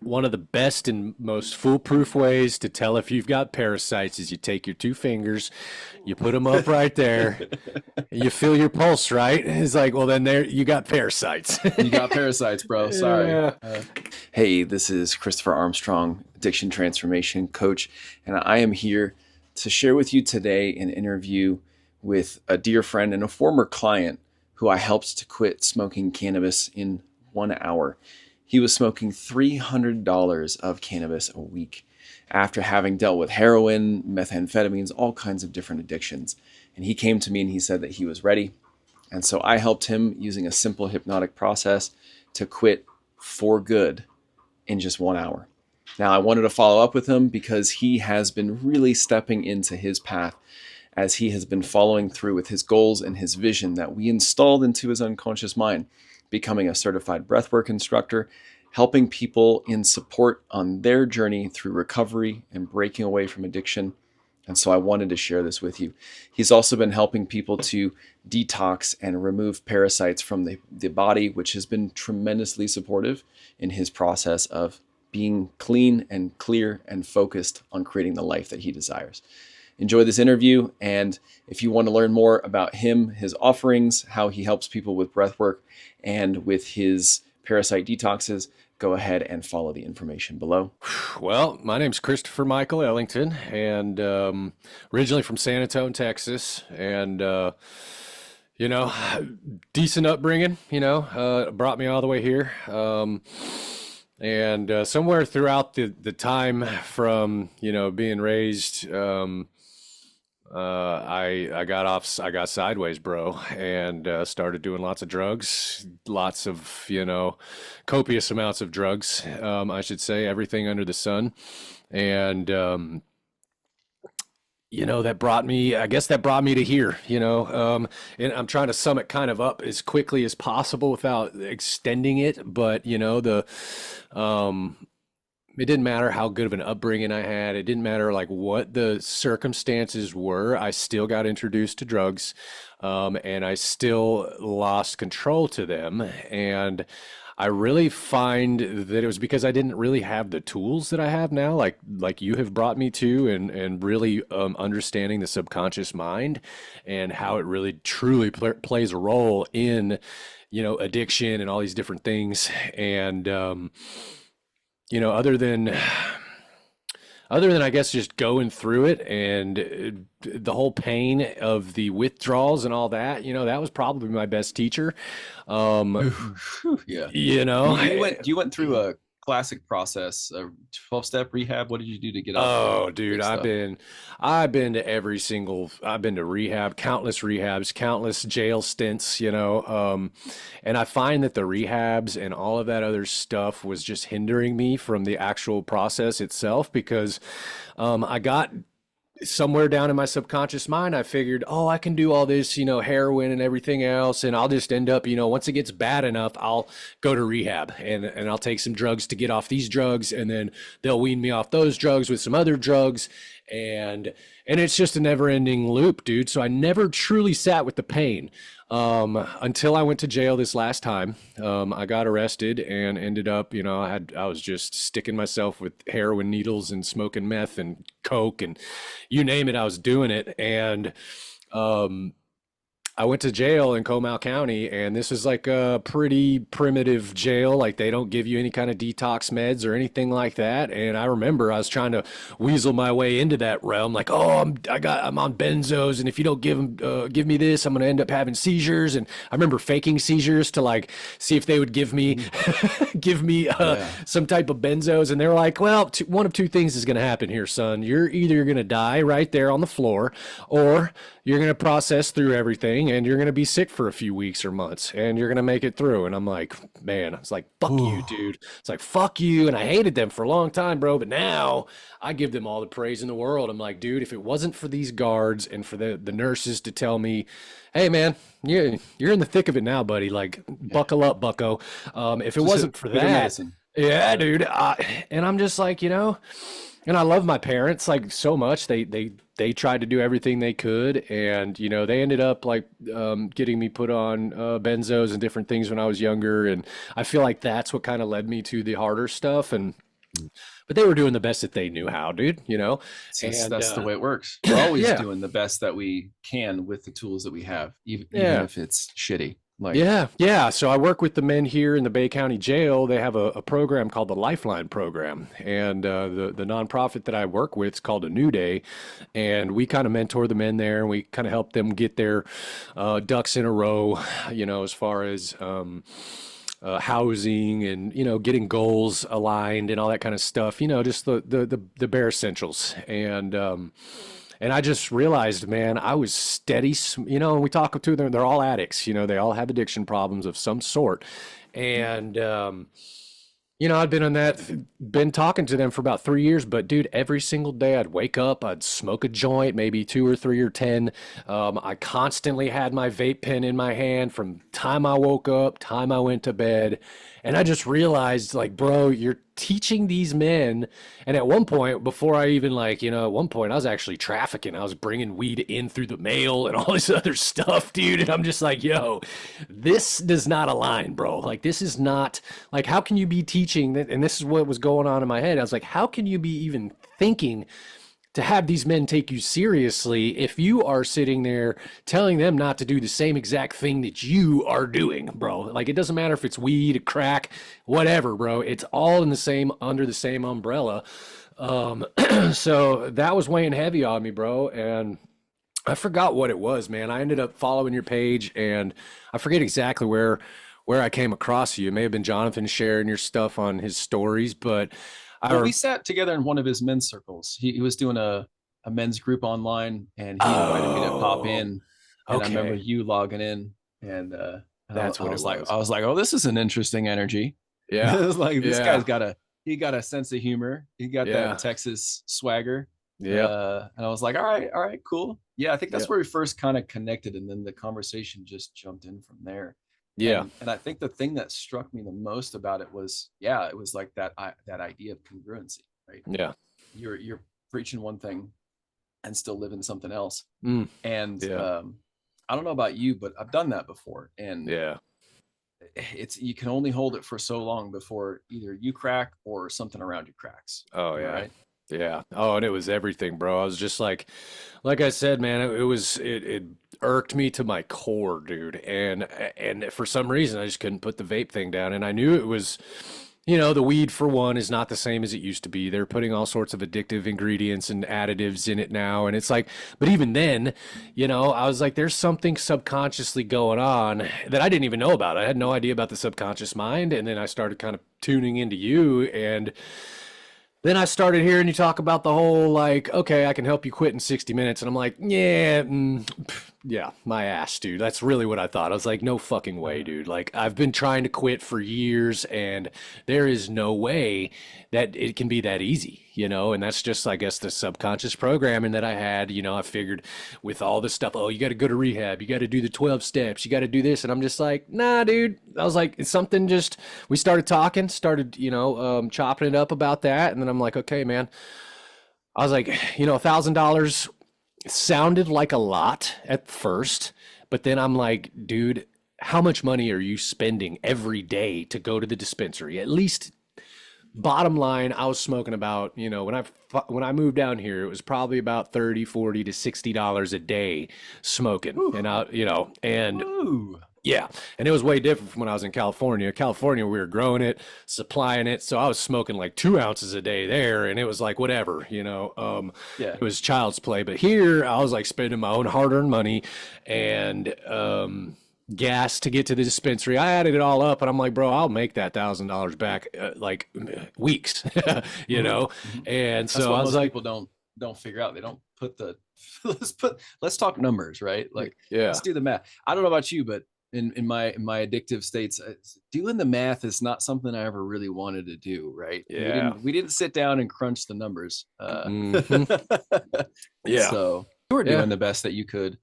one of the best and most foolproof ways to tell if you've got parasites is you take your two fingers, you put them up right there, and you feel your pulse, right? It's like, well, then there you got parasites. You got parasites, bro. Sorry. Yeah. Hey, this is Christopher Armstrong, addiction transformation coach, and I am here to share with you today an interview with a dear friend and a former client who I helped to quit smoking cannabis in 1 hour. He was smoking $300 of cannabis a week after having dealt with heroin, methamphetamines, all kinds of different addictions. And he came to me and he said that he was ready. And so I helped him using a simple hypnotic process to quit for good in just 1 hour. Now, I wanted to follow up with him because he has been really stepping into his path as he has been following through with his goals and his vision that we installed into his unconscious mind, becoming a certified breathwork instructor, helping people in support on their journey through recovery and breaking away from addiction. And so I wanted to share this with you. He's also been helping people to detox and remove parasites from the body, which has been tremendously supportive in his process of being clean and clear and focused on creating the life that he desires. Enjoy this interview. And if you want to learn more about him, his offerings, how he helps people with breathwork and with his parasite detoxes, go ahead and follow the information below. Well, my name's Christopher Michael Ellington, and originally from San Antonio, Texas, and you know, decent upbringing. Brought me all the way here. And somewhere throughout the time from being raised, I got sideways, bro, and started doing lots of drugs, lots of copious amounts of drugs, I should say, everything under the sun, and that brought me to here, and I'm trying to sum it kind of up as quickly as possible without extending it, but um, it didn't matter how good of an upbringing I had. It didn't matter like what the circumstances were. I still got introduced to drugs, and I still lost control to them. And I really find that it was because I didn't really have the tools that I have now, like you have brought me to, and really understanding the subconscious mind and how it really truly plays a role in addiction and all these different things. And other than I guess just going through it and the whole pain of the withdrawals and all that, that was probably my best teacher. Um, Yeah. you know, You went through a classic process, a 12-step rehab. What did you do to get off the Oh, dude, big stuff? I've been to I've been to rehab, countless rehabs, countless jail stints, and I find that the rehabs and all of that other stuff was just hindering me from the actual process itself because I got somewhere down in my subconscious mind, I figured, oh, I can do all this, heroin and everything else, and I'll just end up, once it gets bad enough, I'll go to rehab and I'll take some drugs to get off these drugs, and then they'll wean me off those drugs with some other drugs, and it's just a never-ending loop, dude. So I never truly sat with the pain until I went to jail this last time. I got arrested and ended up, I was just sticking myself with heroin needles and smoking meth and coke and you name it, I was doing it. And um, I went to jail in Comal County, and this is like a pretty primitive jail. Like they don't give you any kind of detox meds or anything like that. And I remember I was trying to weasel my way into that realm. Like, oh, I'm on benzos, and if you don't give me this, I'm gonna end up having seizures. And I remember faking seizures to like see if they would give me give me Yeah. some type of benzos. And they were like, well, one of two things is gonna happen here, son. You're either gonna die right there on the floor, or you're going to process through everything and you're going to be sick for a few weeks or months and you're going to make it through. And I'm like, man, it's like, fuck you, Ooh. dude. It's like, fuck you. And I hated them for a long time, bro. But now I give them all the praise in the world. I'm like, dude, if it wasn't for these guards and for the nurses to tell me, hey, man, you're in the thick of it now, buddy. Like, Yeah. buckle up, bucko. If it Just wasn't for good that, medicine. yeah, dude. And I'm just like, and I love my parents like so much. They tried to do everything they could, and they ended up like getting me put on benzos and different things when I was younger. And I feel like that's what kind of led me to the harder stuff. And but they were doing the best that they knew how, dude, you know? That's the way it works. We're always yeah. doing the best that we can with the tools that we have, even if it's shitty. Like, yeah. So I work with the men here in the Bay County Jail. They have a program called the Lifeline Program, and the nonprofit that I work with is called A New Day, and we kind of mentor the men there, and we kind of help them get their ducks in a row, you know, as far as housing and, you know, getting goals aligned and all that kind of stuff. You know, just the bare essentials. And I just realized, man, I was steady, you know, and we talk to them, they're all addicts, you know, they all have addiction problems of some sort. And, you know, I'd been talking to them for about 3 years, but dude, every single day I'd wake up, I'd smoke a joint, maybe 2 or 3 or 10. I constantly had my vape pen in my hand from time I woke up, time I went to bed. And I just realized, like, bro, you're teaching these men. And at one point, before I even, like, you know, at one point I was actually trafficking. I was bringing weed in through the mail and all this other stuff, dude. And I'm just like, yo, this does not align, bro. Like, this is not, like, how can you be teaching that? And this is what was going on in my head. I was like, how can you be even thinking to have these men take you seriously if you are sitting there telling them not to do the same exact thing that you are doing, bro? Like, it doesn't matter if it's weed, crack, whatever, bro. It's all in the same, under the same umbrella. So that was weighing heavy on me, bro. And I forgot what it was, man. I ended up following your page, and I forget exactly where I came across you. It may have been Jonathan sharing your stuff on his stories, but we sat together in one of his men's circles. He was doing a men's group online, and he invited me to pop in. And I remember you logging in, and that's what it was. I was like, oh, this is an interesting energy. Yeah. It was like, this guy's got a sense of humor. He got that Texas swagger. Yeah. And I was like, all right, cool. Yeah, I think that's where we first kind of connected, and then the conversation just jumped in from there. Yeah. And I think the thing that struck me the most about it was, it was like that idea of congruency, right? Yeah. You're preaching one thing and still living something else. Mm. And I don't know about you, but I've done that before. And you can only hold it for so long before either you crack or something around you cracks. Oh yeah. Right? Yeah. Oh, and it was everything, bro. I was just like I said, man, it irked me to my core, dude. And for some reason I just couldn't put the vape thing down. And I knew it was, you know, the weed, for one, is not the same as it used to be. They're putting all sorts of addictive ingredients and additives in it now. And it's like, but even then, you know, I was like, there's something subconsciously going on that I didn't even know about. I had no idea about the subconscious mind. And then I started kind of tuning into you, and then I started hearing you talk about the whole, like, okay, I can help you quit in 60 minutes. And I'm like, yeah, my ass, dude. That's really what I thought. I was like, no fucking way, dude. Like, I've been trying to quit for years, and there is no way that it can be that easy, you know? And that's just, I guess, the subconscious programming that I had. You know, I figured with all this stuff, oh, you got to go to rehab, you got to do the 12 steps, you got to do this. And I'm just like, nah, dude. I was like, it's something just, we started talking, you know, chopping it up about that. And then I'm like, okay, man. I was like, you know, $1,000 sounded like a lot at first, but then I'm like, dude, how much money are you spending every day to go to the dispensary? At least, bottom line, I was smoking about, you know, when I moved down here, it was probably about $30, $40 to $60 a day smoking. Ooh. And you know, and ooh. Yeah. And it was way different from when I was in California. California, we were growing it, supplying it. So I was smoking like 2 ounces a day there, and it was like, whatever, you know, it was child's play. But here I was like spending my own hard-earned money and, gas to get to the dispensary. I added it all up, and I'm like, bro, I'll make that $1,000 back, like weeks, you know? And that's so I was like, people don't figure out. They don't put let's talk numbers, right? Like, yeah, let's do the math. I don't know about you, but in my addictive states, doing the math is not something I ever really wanted to do. Right. Yeah. We didn't sit down and crunch the numbers. Yeah. So you were doing the best that you could.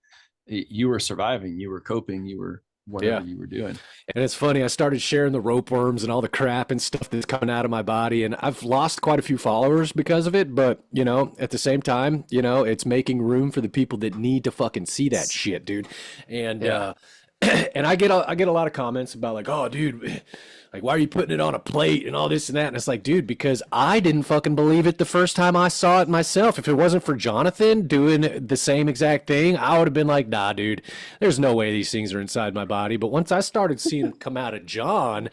You were surviving, you were coping, you were whatever you were doing. And it's funny, I started sharing the rope worms and all the crap and stuff that's coming out of my body, and I've lost quite a few followers because of it, but, you know, at the same time, you know, it's making room for the people that need to fucking see that shit, dude. And And I get a lot of comments about like, oh, dude, like, why are you putting it on a plate and all this and that? And it's like, dude, because I didn't fucking believe it the first time I saw it myself. If it wasn't for Jonathan doing the same exact thing, I would have been like, nah, dude, there's no way these things are inside my body. But once I started seeing it come out of John,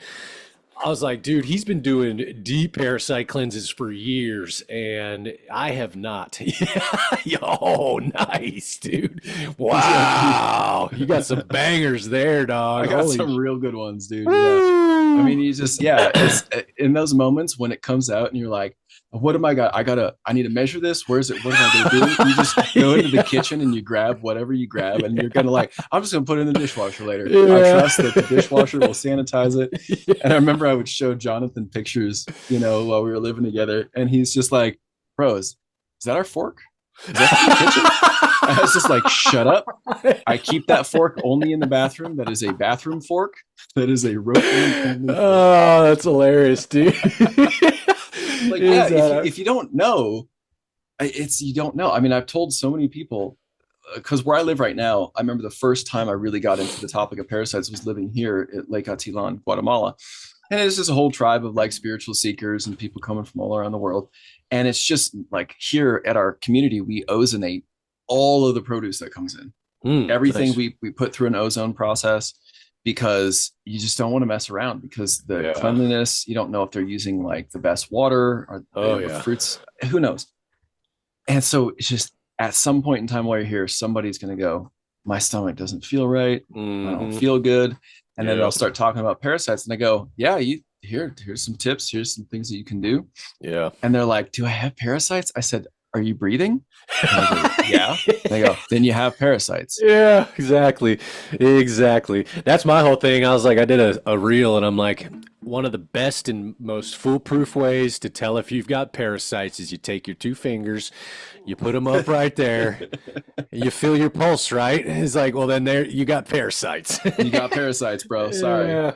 I was like, dude, he's been doing deep parasite cleanses for years, and I have not. Yo, nice, dude. Wow. You got some bangers there, dog. I got Holy some real good ones, dude. Yeah. Woo! I mean, you just, yeah, it's in those moments when it comes out and you're like, what am I got? I need to measure this. Where's it? What am I going to do? You just go into the kitchen and you grab whatever you grab, and you're going to like, I'm just going to put it in the dishwasher later. Yeah. I trust that the dishwasher will sanitize it. Yeah. And I remember I would show Jonathan pictures, while we were living together, and he's just like, bro, is that our fork? Is that the kitchen? I was just like, shut up. I keep that fork only in the bathroom. That is a bathroom fork. That is a rope. Oh, that's hilarious, dude. Like, yeah, if you don't know, you don't know. I mean, I've told so many people, because where I live right now, I remember the first time I really got into the topic of parasites was living here at Lake Atilan, Guatemala. And it's just a whole tribe of like spiritual seekers and people coming from all around the world. And it's just like here at our community, we ozonate all of the produce that comes in. Everything nice. we put through an ozone process, because you just don't want to mess around, because the cleanliness, you don't know if they're using like the best water or fruits, who knows. And so it's just at some point in time while you're here, somebody's going to go, my stomach doesn't feel right. I don't feel good. And then they'll start talking about parasites, and they go, yeah, here's some tips. Here's some things that you can do. Yeah. And they're like, do I have parasites? I said, are you breathing? And they go, yeah. They go, then you have parasites. Yeah, exactly. That's my whole thing. I was like, I did a reel, and I'm like, one of the best and most foolproof ways to tell if you've got parasites is you take your two fingers, you put them up right there, and you feel your pulse, right? It's like, well, then there you got parasites. You got parasites, bro. Sorry. Yeah.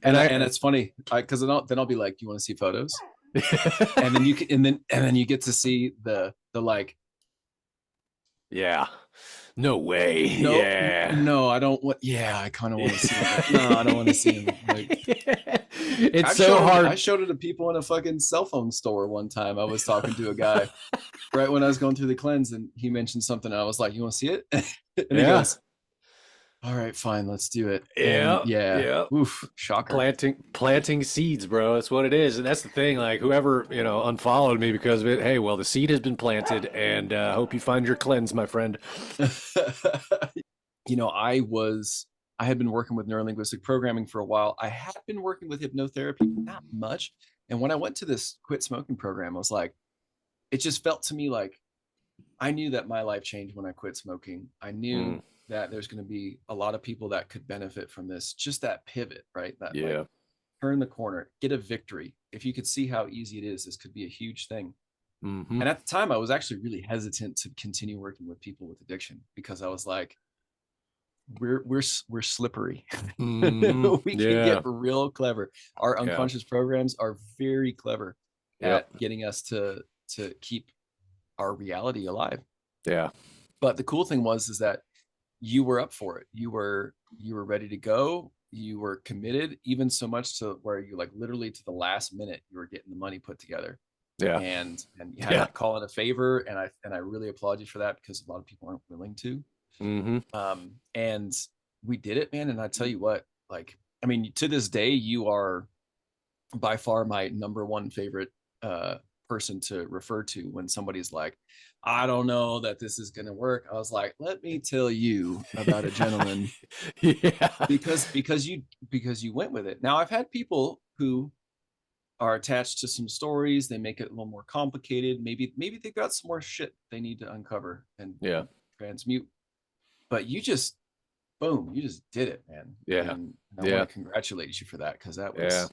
And it's funny, because then I'll be like, do you want to see photos? And then you can, and then you get to see the like, yeah, no way. No, yeah, no, I don't want. Yeah, I kind of want to see it. No, I don't want to see him. Like, it's so hard. I showed it to people in a fucking cell phone store one time. I was talking to a guy right when I was going through the cleanse, and he mentioned something. And I was like, "You want to see it?" And he goes, all right, fine, let's do it. Yeah. Oof, shocker. Planting seeds, bro. That's what it is. And that's the thing. Like, whoever, unfollowed me because of it, hey, well, the seed has been planted, and I hope you find your cleanse, my friend. I had been working with neurolinguistic programming for a while. I had been working with hypnotherapy, not much. And when I went to this quit smoking program, I was like, it just felt to me like I knew that my life changed when I quit smoking. I knew that there's going to be a lot of people that could benefit from this. Just that pivot, right? That like, turn the corner, get a victory. If you could see how easy it is, this could be a huge thing. And at the time, I was actually really hesitant to continue working with people with addiction, because I was like, we're slippery. We can get real clever. Our unconscious programs are very clever at getting us to keep our reality alive. Yeah. But the cool thing is that you were up for it. You were ready to go. You were committed, even so much to where you like literally to the last minute you were getting the money put together. Yeah. And you had to call in a favor, and I really applaud you for that, because a lot of people aren't willing to. And we did it, man. And I tell you what, like, I mean, to this day, you are by far my number one favorite person to refer to when somebody's like, I don't know that this is going to work. I was like, let me tell you about a gentleman. Because you went with it. Now, I've had people who are attached to some stories. They make it a little more complicated. Maybe they've got some more shit they need to uncover and transmute. But you just, boom, you just did it, man. And I want to congratulate you for that, because that was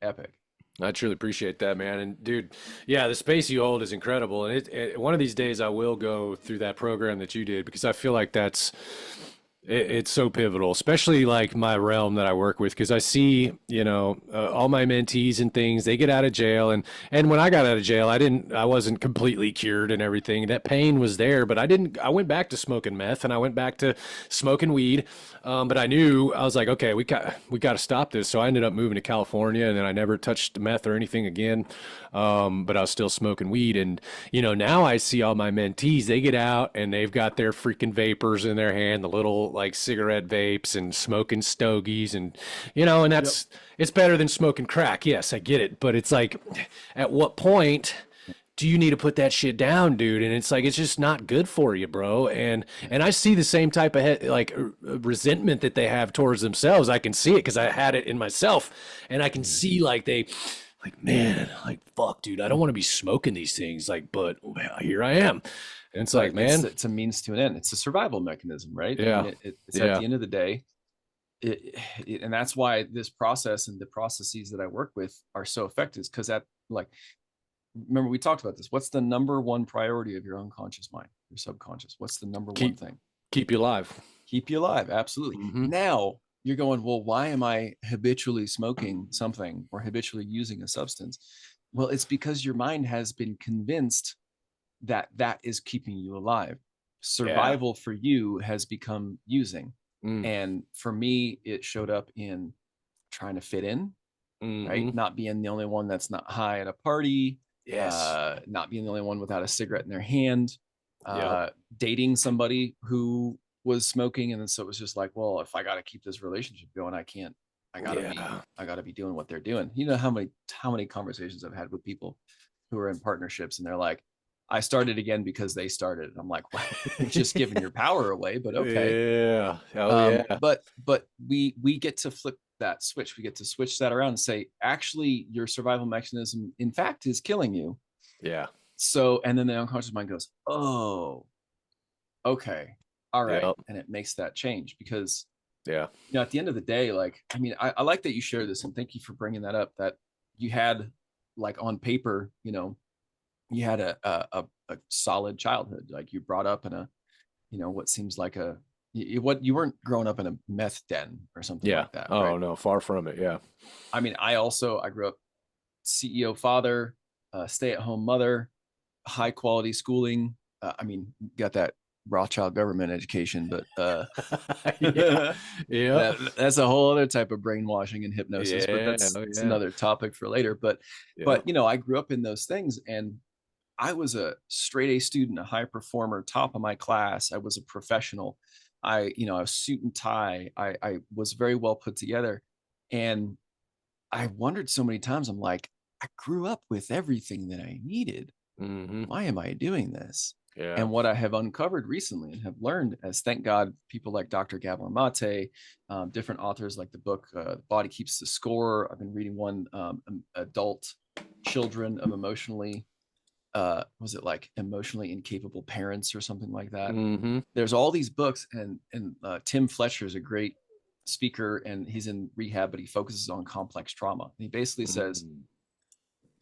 epic. I truly appreciate that, man. And dude, the space you hold is incredible. And one of these days I will go through that program that you did, because I feel like that's It's so pivotal, especially like my realm that I work with, because I see, all my mentees and things, they get out of jail, and when I got out of jail, I wasn't completely cured and everything. That pain was there, but I went back to smoking meth and I went back to smoking weed. But I knew I was like, okay, we got to stop this. So I ended up moving to California, and then I never touched meth or anything again. But I was still smoking weed, and now I see all my mentees, they get out and they've got their freaking vapors in their hand, the little like cigarette vapes, and smoking stogies, and Yep. it's better than smoking crack. Yes, I get it. But it's like, at what point do you need to put that shit down, dude? And it's like, it's just not good for you, bro. And I see the same type of resentment that they have towards themselves. I can see it because I had it in myself, and I can see like, man, like, fuck, dude, I don't want to be smoking these things, like, but here I am. And it's like, But man, it's a means to an end. It's a survival mechanism, right? I yeah, mean, it's at yeah, the end of the day, and that's why this process and the processes that I work with are so effective. Because like, remember we talked about this. What's the number one priority of your unconscious mind, your subconscious? What's the number one keep thing? keep you alive. Keep you alive. Absolutely. Hmm. Now you're going, well, why am I habitually smoking something or habitually using a substance? Well, it's because your mind has been convinced that that is keeping you alive. Yeah. Survival for you has become using. Mm. And for me, it showed up in trying to fit in, right? Hmm. Not being the only one that's not high at a party, Yes. not being the only one without a cigarette in their hand, Yep. dating somebody who was smoking. And then so it was just like, well, if I got to keep this relationship going, I can't, Yeah. I gotta be doing what they're doing. You know how many conversations I've had with people who are in partnerships and they're like, I started again because they started. I'm like, well, you're just giving your power away, but okay. Yeah. Oh yeah. But we get to flip that switch. We get to switch that around and say, actually, your survival mechanism, in fact, is killing you. Yeah. So, and then the unconscious mind goes, oh, okay, all right, Yep. and it makes that change because Yeah. at the end of the day, like, I mean, I like that you share this, and thank you for bringing that up. That you had, like, on paper, you had a solid childhood. Like, you brought up in a, what seems like what you weren't growing up in a meth den or something Yeah. like that, Oh right? no, far from it. Yeah. I mean, I grew up CEO father, stay at home mother, high quality schooling. I mean, got that Rothschild government education, but Yeah. Yep. that's a whole other type of brainwashing and hypnosis. But Yeah. Oh that's yeah. another topic for later. But Yep. I grew up in those things, and I was a straight A student, a high performer, top of my class. I was a professional. I was suit and tie. I was very well put together. And I wondered so many times, I'm like, I grew up with everything that I needed. Hmm. Why am I doing this? Yeah. And what I have uncovered recently and have learned, as thank God, people like Dr. Gabor Mate, different authors like the book The Body Keeps the Score. I've been reading one, Adult Children of Emotionally, was it like Emotionally Incapable Parents or something like that? Hmm. There's all these books, and Tim Fletcher is a great speaker, and he's in rehab, but he focuses on complex trauma. And he basically says Mm.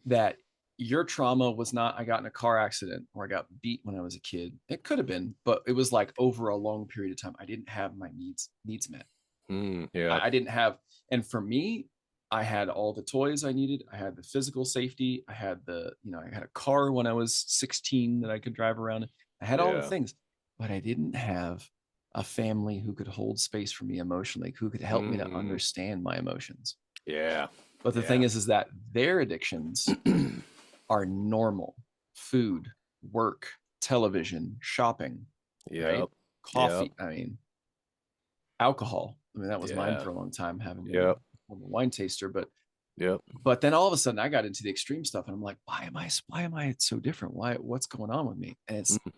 that your trauma was not, I got in a car accident or I got beat when I was a kid. It could have been, but it was like over a long period of time. I didn't have my needs met. Mm. Yeah. I didn't have, and for me, I had all the toys I needed. I had the physical safety. I had I had a car when I was 16 that I could drive around. I had all the Yeah. things, but I didn't have a family who could hold space for me emotionally, who could help me to Mm. understand my emotions. Yeah. But the thing Yeah. is that their addictions are normal: food, work, television, shopping, right? Yep. Yep. Coffee. I mean, alcohol. I mean, that was mine Yeah. for a long time, having been Yep. a wine taster. Yep. But then all of a sudden I got into the extreme stuff, and I'm like, why am I so different? What's going on with me? And Mm.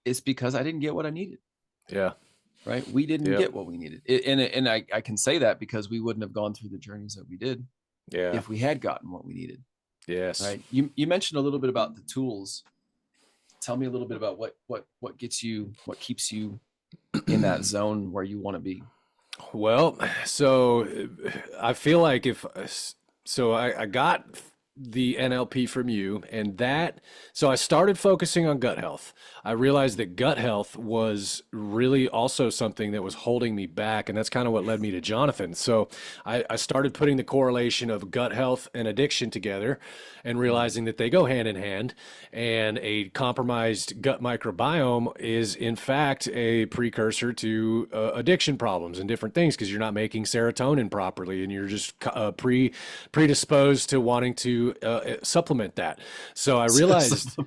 it's because I didn't get what I needed. Yeah. Right? We didn't Yep. get what we needed. And I can say that because we wouldn't have gone through the journeys that we did Yeah. if we had gotten what we needed. Yes. Right? You mentioned a little bit about the tools. Tell me a little bit about what keeps you in that zone where you want to be. Well, so I feel like if so, I got the NLP from you, and that, so I started focusing on gut health. I realized that gut health was really also something that was holding me back, and that's kind of what led me to Jonathan. So I started putting the correlation of gut health and addiction together and realizing that they go hand in hand. And a compromised gut microbiome is, in fact, a precursor to addiction problems and different things because you're not making serotonin properly and you're just predisposed to wanting to supplement that. So I realized.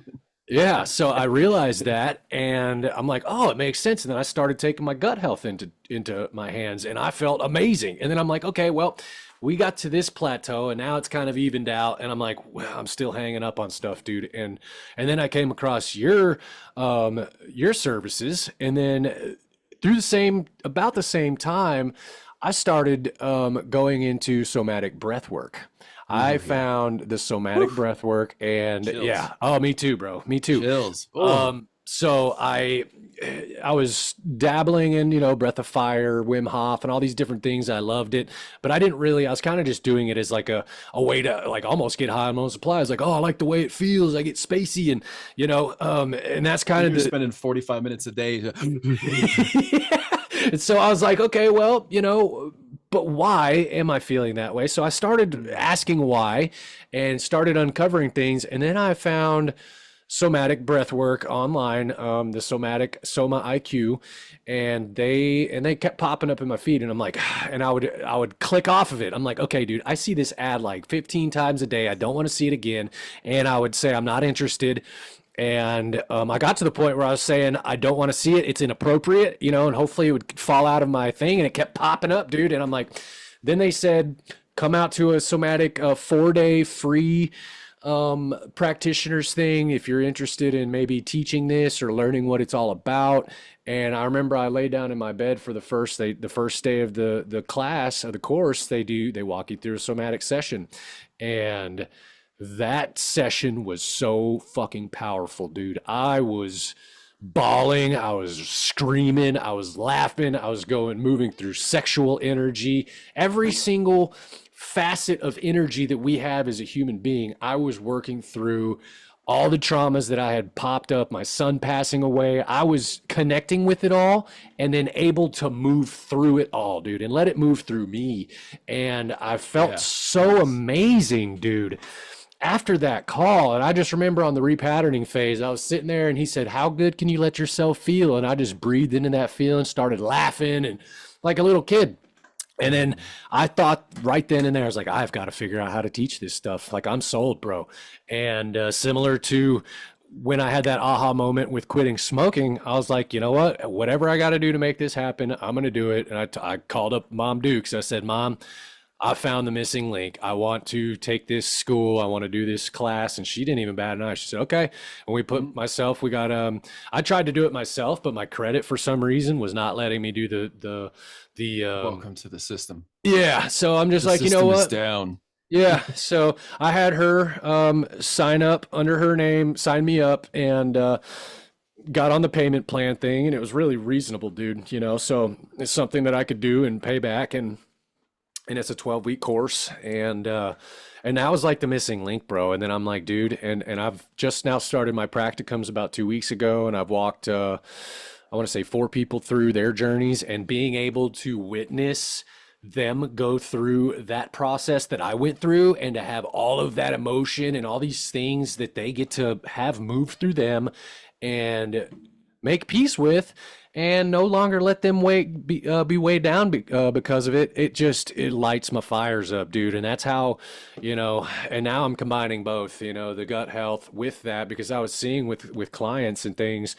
Yeah, so I realized that, and I'm like, oh, it makes sense. And then I started taking my gut health into my hands, and I felt amazing. And then I'm like, okay, well, we got to this plateau, and now it's kind of evened out. And I'm like, well, I'm still hanging up on stuff, dude. And then I came across your services, and then through about the same time, I started going into somatic breath work. I found the somatic breath work, and Chills. yeah, oh, me too, bro, me too. Chills. So I was dabbling in, Breath of Fire, Wim Hof, and all these different things. I loved it, but I was kind of just doing it as like a way to like almost get high on my own supply. I was like, oh, I like the way it feels. I get spacey, and and that's kind of spending 45 minutes a day. And so I was like, okay, well, but why am I feeling that way? So I started asking why and started uncovering things. And then I found somatic breath work online, the Soma IQ, and they kept popping up in my feed. And I'm like, and I would click off of it. I'm like, okay, dude, I see this ad like 15 times a day. I don't want to see it again. And I would say, I'm not interested. And I got to the point where I was saying, I don't want to see it. It's inappropriate, and hopefully it would fall out of my thing. And it kept popping up, dude. And I'm like, then they said, come out to a somatic 4-day free practitioners thing if you're interested in maybe teaching this or learning what it's all about. And I remember I lay down in my bed for the first day of the class of the course. They walk you through a somatic session, and that session was so fucking powerful, dude. I was bawling, I was screaming, I was laughing, I was moving through sexual energy, every single facet of energy that we have as a human being. I was working through all the traumas that I had popped up, my son passing away. I was connecting with it all and then able to move through it all, dude, and let it move through me. And I felt so amazing, dude, after that call. And I just remember on the repatterning phase, I was sitting there and he said, how good can you let yourself feel? And I just breathed into that feeling, started laughing and like a little kid. And then I thought right then and there, I was like, I've got to figure out how to teach this stuff. Like, I'm sold, bro. And similar to when I had that aha moment with quitting smoking, I was like, you know what, whatever I got to do to make this happen, I'm going to do it. And I called up Mom Dukes. I said, Mom, I found the missing link. I want to take this school. I want to do this class. And she didn't even bat an eye. She said, okay. And we got, I tried to do it myself, but my credit for some reason was not letting me do the welcome to the system. Yeah. So I'm just like, you know what? Down. Yeah. So I had her sign up under her name, sign me up, and got on the payment plan thing. And it was really reasonable, dude. So it's something that I could do and pay back. And it's a 12-week course, and that was like the missing link, bro. And then I'm like, dude, and I've just now started my practicums about 2 weeks ago, and I've walked, I want to say 4 people through their journeys, and being able to witness them go through that process that I went through, and to have all of that emotion and all these things that they get to have move through them and make peace with, and no longer let them be weighed down because of it. It lights my fires up, dude. And that's how, and now I'm combining both, the gut health with that, because I was seeing with clients and things,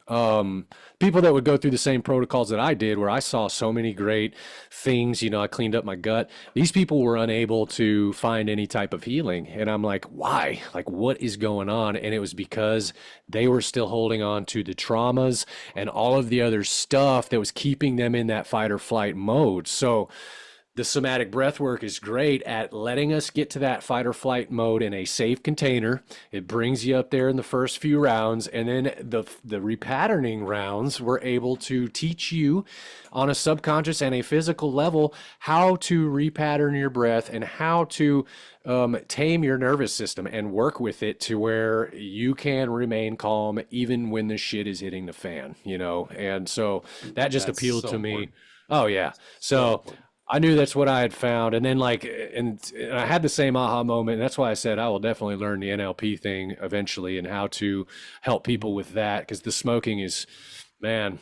people that would go through the same protocols that I did, where I saw so many great things, I cleaned up my gut. These people were unable to find any type of healing. And I'm like, why? Like, what is going on? And it was because they were still holding on to the traumas and all of the other stuff that was keeping them in that fight or flight mode. So the somatic breath work is great at letting us get to that fight or flight mode in a safe container. It brings you up there in the first few rounds, and then the repatterning rounds we're able to teach you on a subconscious and a physical level how to repattern your breath and how to tame your nervous system and work with it to where you can remain calm even when the shit is hitting the fan, you know? And so that just That's appealed so to me. important. Oh yeah. So important. I knew that's what I had found. And then and I had the same aha moment. And that's why I said I will definitely learn the NLP thing eventually and how to help people with that. Because the smoking is, man,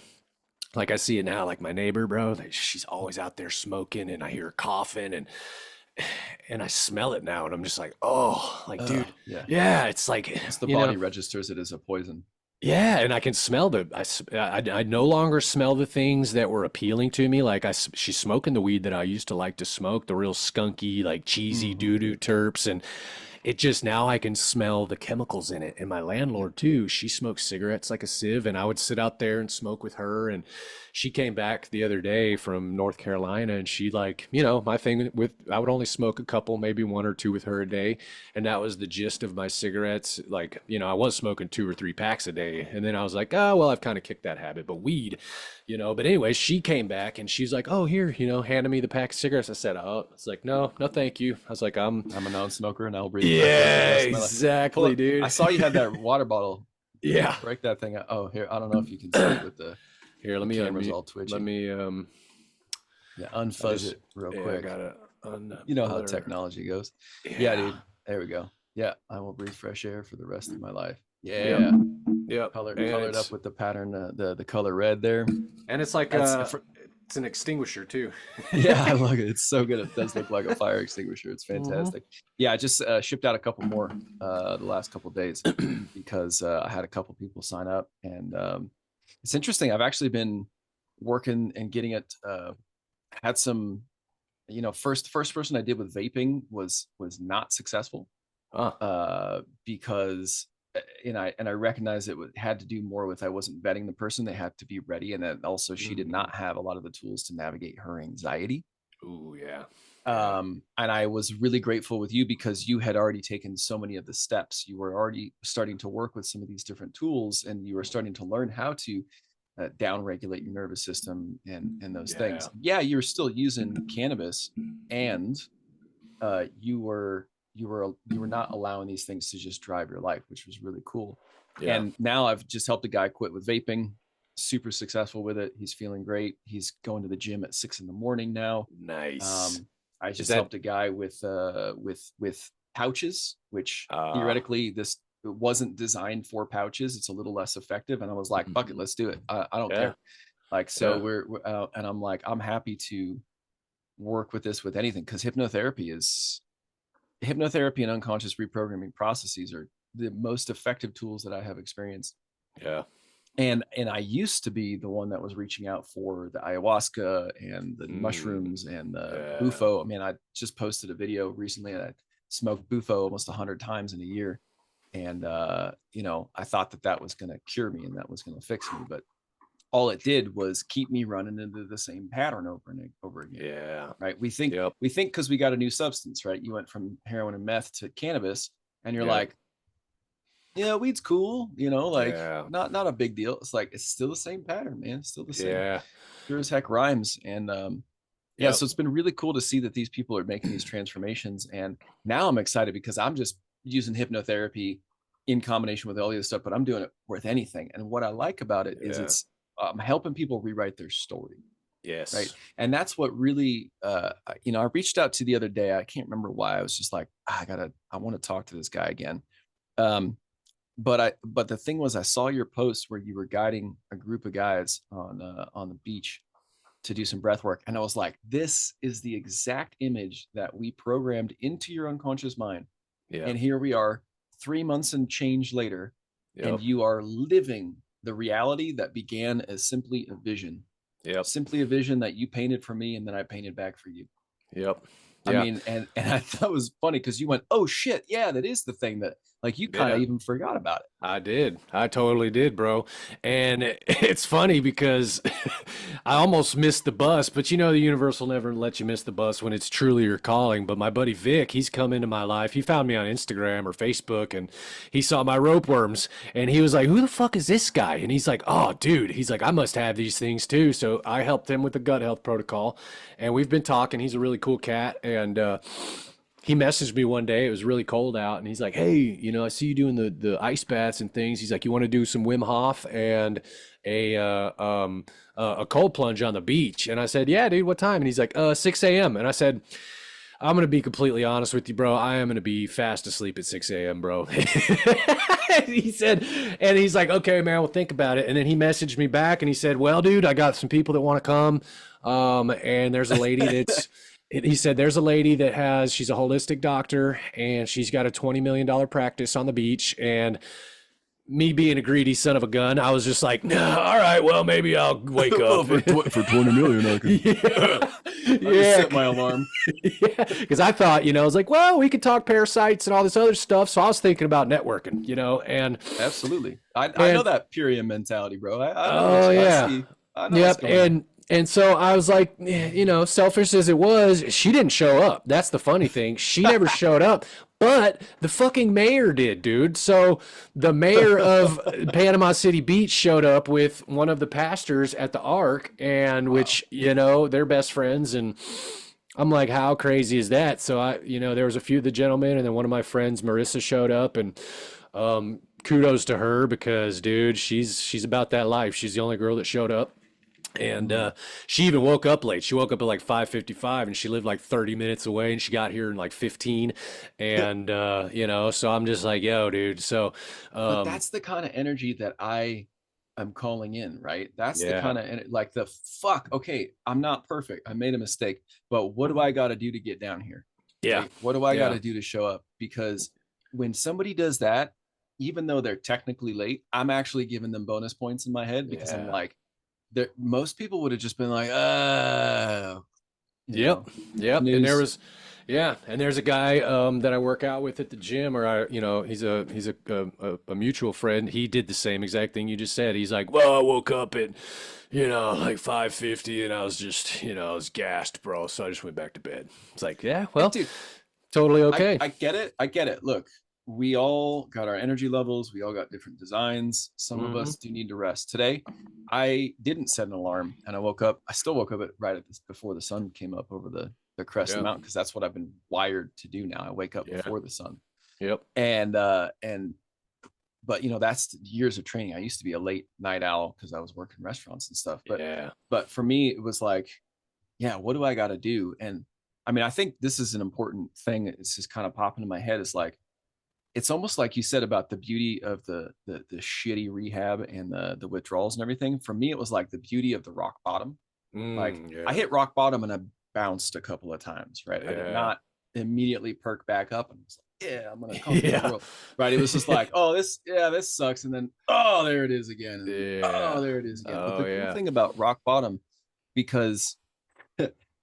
like I see it now, like my neighbor, bro, she's always out there smoking and I hear her coughing and I smell it now. And I'm just like, oh, like, dude, Yeah. yeah, it's like, It's the you body know, registers it as a poison. yeah, and I can smell I no longer smell the things that were appealing to me. Like she's smoking the weed that I used to like to smoke, the real skunky, like cheesy doo-doo terps. And it just, now I can smell the chemicals in it. And my landlord too, she smokes cigarettes like a sieve, and I would sit out there and smoke with her. And she came back the other day from North Carolina, and she, like, you know, my thing with, I would only smoke a couple, maybe one or two with her a day. And that was the gist of my cigarettes. Like, you know, I was smoking 2 or 3 packs a day. And then I was like, oh, well, I've kind of kicked that habit, but weed, you know. But anyway, she came back and she's like, oh, here, you know, handed me the pack of cigarettes. I said, oh, it's like, no, thank you. I was like, I'm a non-smoker and I'll breathe. yeah, exactly, dude. I saw you had that water bottle. Yeah. Break that thing out. Oh, here. I don't know if you can see it with the Here, let me cameras all unmute. twitchy. Let me unfuzz it real yeah, I quick. gotta You know how technology goes. Yeah. Yeah, dude. There we go. Yeah, I will breathe fresh air for the rest of my life. Yep. Yeah. Yep. Colored up with the pattern, the color red there. And it's like it's an extinguisher too. Yeah, I love it. It's so good. It does look like a fire extinguisher. It's fantastic. Yeah, I just shipped out a couple more the last couple days because I had a couple people sign up, and it's interesting. I've actually been working and getting it. Had some, you know, first person I did with vaping was not successful because and I recognize it had to do more with, I wasn't vetting the person. They had to be ready, and then also she did not have a lot of the tools to navigate her anxiety. Ooh, yeah. And I was really grateful with you because you had already taken so many of the steps. You were already starting to work with some of these different tools, and you were starting to learn how to down regulate your nervous system and those things. Yeah, you're still using cannabis, and you were not allowing these things to just drive your life, which was really cool. Yeah. And now I've just helped a guy quit with vaping, super successful with it. He's feeling great. He's going to the gym at 6 a.m. now. Nice. I just helped a guy with pouches, which theoretically this wasn't designed for pouches. It's a little less effective. And I was like, fuck it, let's do it. I don't care. Like, so we're and I'm like, I'm happy to work with this with anything, because hypnotherapy and unconscious reprogramming processes are the most effective tools that I have experienced. Yeah. And I used to be the one that was reaching out for the ayahuasca and the mushrooms and the bufo. I mean, I just posted a video recently that I smoked bufo almost 100 times in a year. And, you know, I thought that was going to cure me and that was going to fix me. But all it did was keep me running into the same pattern over and over again. Yeah. Right. We think because we got a new substance, right? You went from heroin and meth to cannabis, and you're like, yeah, weed's cool, you know, like not a big deal. It's like, it's still the same pattern, man. It's still the same. Yeah. Sure as heck rhymes. And so it's been really cool to see that these people are making these transformations. And now I'm excited because I'm just using hypnotherapy in combination with all the other stuff, but I'm doing it with anything. And what I like about it is it's helping people rewrite their story. Yes. Right. And that's what really, you know, I reached out to the other day. I can't remember why. I was just like, I want to talk to this guy again. But the thing was, I saw your post where you were guiding a group of guys on the beach to do some breath work. And I was like, this is the exact image that we programmed into your unconscious mind. Yeah. And here we are 3 months and change later, and you are living the reality that began as simply a vision. Yep. Simply a vision that you painted for me, and then I painted back for you. Yep. I mean, and I thought it was funny because you went, oh shit, yeah, that is the thing that Like you kind Yeah. of even forgot about it. I did. I totally did, bro. And it's funny because I almost missed the bus, but you know, the universe will never let you miss the bus when it's truly your calling. But my buddy Vic, he's come into my life. He found me on Instagram or Facebook and he saw my rope worms and he was like, who the fuck is this guy? And he's like, oh, dude, he's like, I must have these things too. So I helped him with the gut health protocol and we've been talking. He's a really cool cat. And, he messaged me one day. It was really cold out, and he's like, "Hey, you know, I see you doing the ice baths and things." He's like, "You want to do some Wim Hof and a cold plunge on the beach?" And I said, "Yeah, dude. What time?" And he's like, 6 a.m." And I said, "I'm gonna be completely honest with you, bro. I am gonna be fast asleep at 6 a.m., bro." And he said, and he's like, "Okay, man, well, think about it." And then he messaged me back, and he said, "Well, dude, I got some people that want to come, and there's a lady that's." He said there's a lady that she's a holistic doctor and she's got a $20 million practice on the beach. And me being a greedy son of a gun, I was just like, nah, all right, well, maybe I'll wake up. for 20 million, I can set my alarm. Yeah, because I thought, you know, I was like, well, we could talk parasites and all this other stuff. So I was thinking about networking, you know, and absolutely. I know that Purium mentality, bro. Oh, yeah. I know Yep. And so I was like, you know, selfish as it was, she didn't show up. That's the funny thing. She never showed up, but the fucking mayor did, dude. So the mayor of Panama City Beach showed up with one of the pastors at the Ark, and which, you know, they're best friends. And I'm like, how crazy is that? So you know, there was a few of the gentlemen, and then one of my friends, Marissa, showed up, and kudos to her because, dude, she's about that life. She's the only girl that showed up. And she even woke up late. She woke up at like 5:55 and she lived like 30 minutes away and she got here in like 15. And, you know, so I'm just like, yo, dude. So, but that's the kind of energy that I am calling in, right? That's the kind of like the fuck. Okay, I'm not perfect. I made a mistake, but what do I got to do to get down here? Yeah. Right? What do I got to do to show up? Because when somebody does that, even though they're technically late, I'm actually giving them bonus points in my head because I'm like, most people would have just been like, yep. And there was, and there's a guy that I work out with at the gym, or you know, he's a mutual friend. He did the same exact thing you just said. He's like, well, I woke up at, you know, like 5:50, and I was just, you know, I was gassed, bro. So I just went back to bed. It's like, yeah, well, dude, totally okay. I get it. Look, we all got our energy levels. We all got different designs. Some of us do need to rest. Today, I didn't set an alarm and I woke up. I still woke up before the sun came up over the crest of the mountain because that's what I've been wired to do now. I wake up before the sun. Yep. But you know, that's years of training. I used to be a late night owl because I was working restaurants and stuff. But for me, it was like, yeah, what do I got to do? And I mean, I think this is an important thing. It's just kind of popping in my head. It's like, it's almost like you said about the beauty of the shitty rehab and the withdrawals and everything. For me, it was like the beauty of the rock bottom. I hit rock bottom and I bounced a couple of times, right? I did not immediately perk back up and was like, yeah, I'm gonna conquer the world. Right. It was just like, oh, this sucks. And then there it is again. And there it is again. But the cool thing about rock bottom, because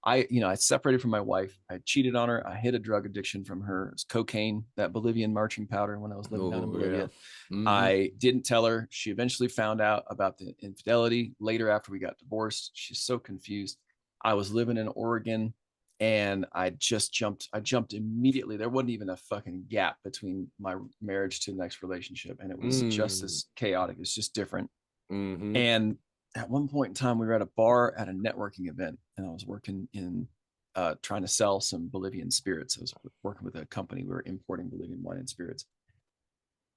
I separated from my wife. I cheated on her. I hid a drug addiction from her. It was cocaine, that Bolivian marching powder when I was living down in Bolivia. I didn't tell her. She eventually found out about the infidelity later after we got divorced. She's so confused. I was living in Oregon and I jumped immediately. There wasn't even a fucking gap between my marriage to the next relationship. And it was just as chaotic. It's just different. And at one point in time, we were at a bar at a networking event, and I was working in trying to sell some Bolivian spirits. I was working with a company. We were importing Bolivian wine and spirits.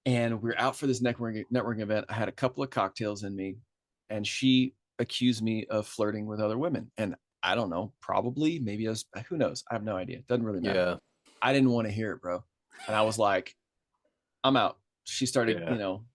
And we were out for this networking event. I had a couple of cocktails in me, and she accused me of flirting with other women. And I don't know, probably, maybe who knows? I have no idea. It doesn't really matter. Yeah. I didn't want to hear it, bro. And I was like, I'm out. She started,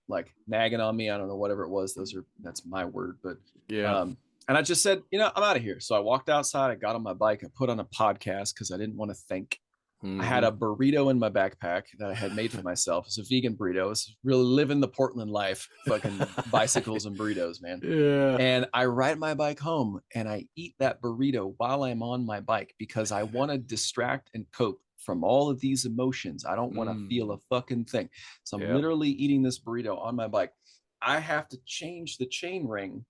like nagging on me. I don't know, whatever it was. That's my word, but and I just said, I'm out of here. So I walked outside. I got on my bike. I put on a podcast because I didn't want to think. I had a burrito in my backpack that I had made for myself. It's a vegan burrito. It's really living the Portland life, fucking bicycles and burritos, man. Yeah. And I ride my bike home and I eat that burrito while I'm on my bike because I want to distract and cope from all of these emotions. I don't want to feel a fucking thing. So I'm literally eating this burrito on my bike. I have to change the chain ring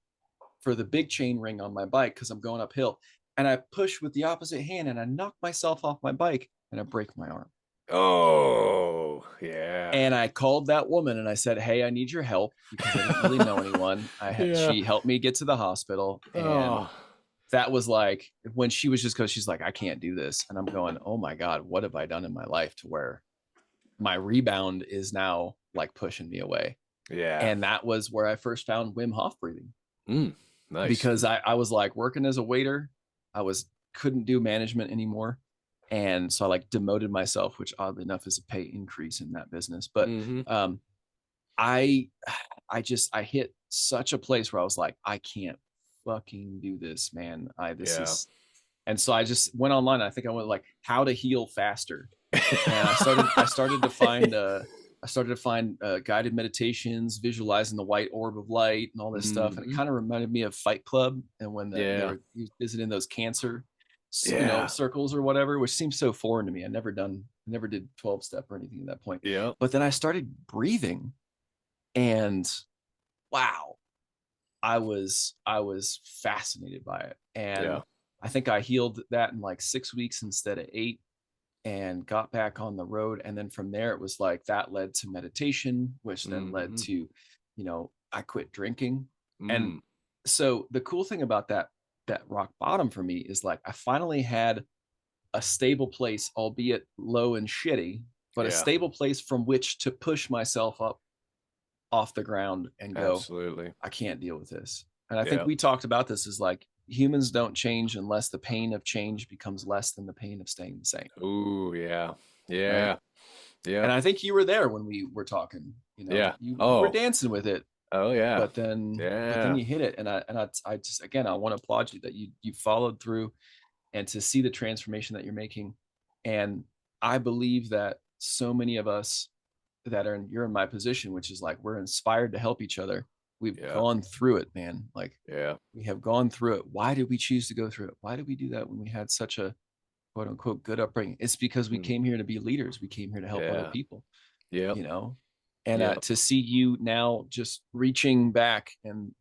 for the big chain ring on my bike because I'm going uphill. And I push with the opposite hand and I knock myself off my bike and I break my arm. Oh, yeah. And I called that woman and I said, hey, I need your help because I didn't really know anyone. She helped me get to the hospital. And that was like when she was just, because she's like, I can't do this. And I'm going, oh my God, what have I done in my life to where my rebound is now like pushing me away? Yeah. And that was where I first found Wim Hof breathing. Nice. Because I was like working as a waiter. Couldn't do management anymore. And so I like demoted myself, which oddly enough is a pay increase in that business. But I hit such a place where I was like, I can't fucking do this, man. And so I just went online. I think I went like how to heal faster. And I started to find guided meditations, visualizing the white orb of light and all this stuff. And it kind of reminded me of Fight Club. And when they were visiting those cancer circles or whatever, which seems so foreign to me. I never did 12-step or anything at that point. Yeah. But then I started breathing and wow, I was fascinated by it. And I think I healed that in like 6 weeks instead of 8 and got back on the road. And then from there, it was like that led to meditation, which then led to, I quit drinking. And so the cool thing about that rock bottom for me is like, I finally had a stable place, albeit low and shitty, but a stable place from which to push myself up off the ground and go, absolutely, I can't deal with this. And I think we talked about this is like, humans don't change unless the pain of change becomes less than the pain of staying the same. Ooh, yeah. Right? And I think you were there when we were talking, you were dancing with it. Oh yeah. But then you hit it. And I just, again, I want to applaud you that you followed through and to see the transformation that you're making. And I believe that so many of us that you're in my position, which is like, we're inspired to help each other. We've gone through it, man. Like, we have gone through it. Why did we choose to go through it? Why did we do that when we had such a quote unquote good upbringing? It's because we came here to be leaders. We came here to help other people. And to see you now just reaching back and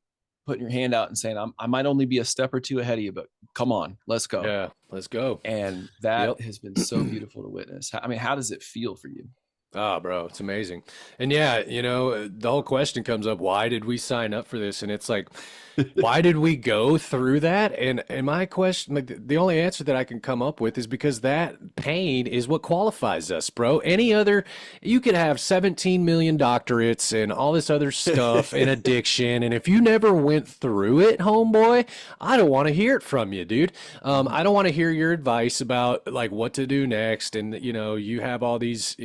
putting your hand out and saying, I might only be a step or two ahead of you, but come on, let's go. Yeah, let's go. And that has been so beautiful to witness. I mean, how does it feel for you? Oh, bro, it's amazing. And the whole question comes up, why did we sign up for this? And it's like, why did we go through that? And my question, like the only answer that I can come up with is because that pain is what qualifies us, bro. You could have 17 million doctorates and all this other stuff and addiction. And if you never went through it, homeboy, I don't want to hear it from you, dude. I don't want to hear your advice about like what to do next. And, you have all these,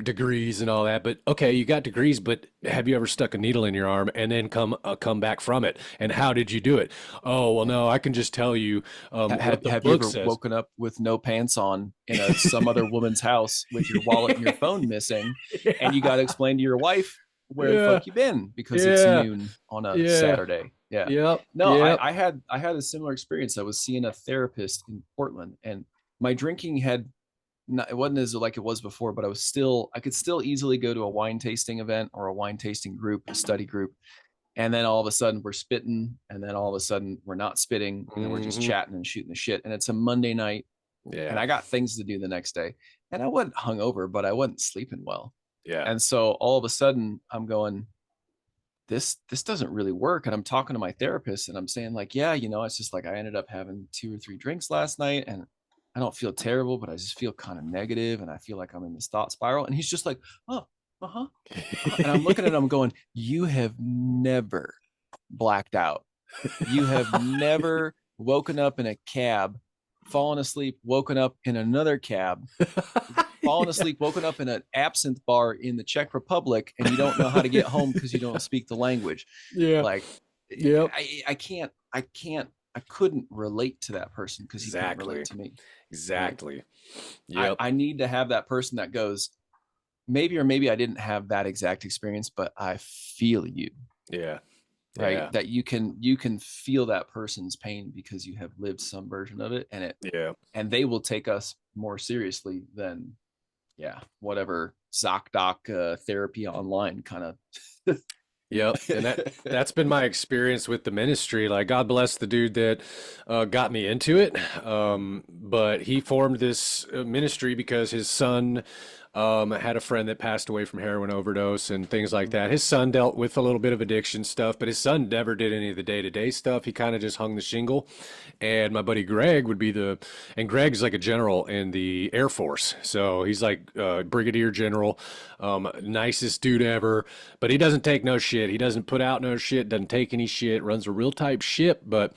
degrees and all that, but okay, you got degrees, but have you ever stuck a needle in your arm and then come back from it? And how did you do it? Oh, well, no, I can just tell you. Have you ever woken up with no pants on in some other woman's house with your wallet and your phone missing, and you got to explain to your wife where the fuck you been because it's noon on a Saturday? I had a similar experience. I was seeing a therapist in Portland, and my drinking it wasn't as like it was before, but I could still easily go to a wine tasting event or a wine tasting group, a study group. And then all of a sudden we're spitting, and then all of a sudden we're not spitting, and then we're just chatting and shooting the shit. And it's a Monday night, and I got things to do the next day. And I wasn't hungover, but I wasn't sleeping well. Yeah. And so all of a sudden I'm going, this doesn't really work. And I'm talking to my therapist and I'm saying like, it's just like I ended up having 2 or 3 drinks last night, and I don't feel terrible, but I just feel kind of negative, and I feel like I'm in this thought spiral. And he's just like, oh, and I'm looking at him, I'm going, you have never blacked out. You have never woken up in a cab, fallen asleep, woken up in another cab, fallen asleep, woken up in an absinthe bar in the Czech Republic, and you don't know how to get home because you don't speak the language. Yeah. Like, I couldn't relate to that person because he couldn't relate to me. Exactly. Yep. I need to have that person that goes, maybe I didn't have that exact experience, but I feel you. Yeah. right? Yeah. That you can feel that person's pain because you have lived some version of it, Yeah. and they will take us more seriously than whatever ZocDoc therapy online kind of. Yep. And that's been my experience with the ministry. Like, God bless the dude that got me into it. But he formed this ministry because his son had a friend that passed away from heroin overdose and things like that. His son dealt with a little bit of addiction stuff, but his son never did any of the day-to-day stuff. He kind of just hung the shingle. And my buddy Greg would be and Greg's like a general in the Air Force. So he's like brigadier general, nicest dude ever, but he doesn't take no shit. He doesn't put out no shit, doesn't take any shit, runs a real type ship, but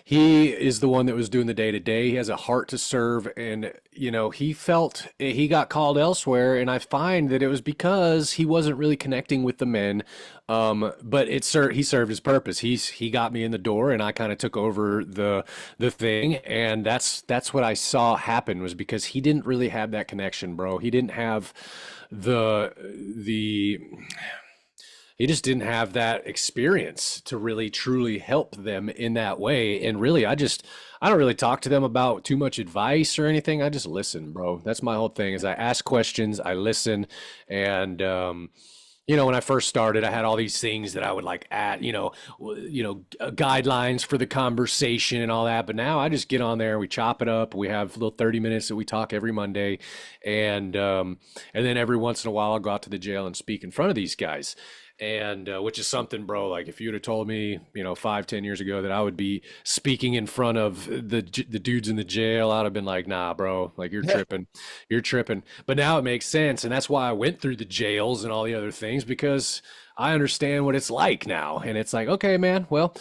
he is the one that was doing the day to day. He has a heart to serve. And, he felt he got called elsewhere. And I find that it was because he wasn't really connecting with the men. But he served his purpose. He got me in the door and I kind of took over the thing. And that's what I saw happen was because he didn't really have that connection, bro. He didn't have the he just didn't have that experience to really truly help them in that way. And really, I don't really talk to them about too much advice or anything. I just listen, bro. That's my whole thing is I ask questions, I listen. And, when I first started, I had all these things that I would like add, guidelines for the conversation and all that. But now I just get on there, we chop it up. We have little 30 minutes that we talk every Monday. And then every once in a while, I'll go out to the jail and speak in front of these guys. And which is something, bro, like if you'd have told me, 5-10 years ago that I would be speaking in front of the dudes in the jail, I'd have been like, nah, bro, like you're tripping. But now it makes sense. And that's why I went through the jails and all the other things, because I understand what it's like now. And it's like, okay, man, well,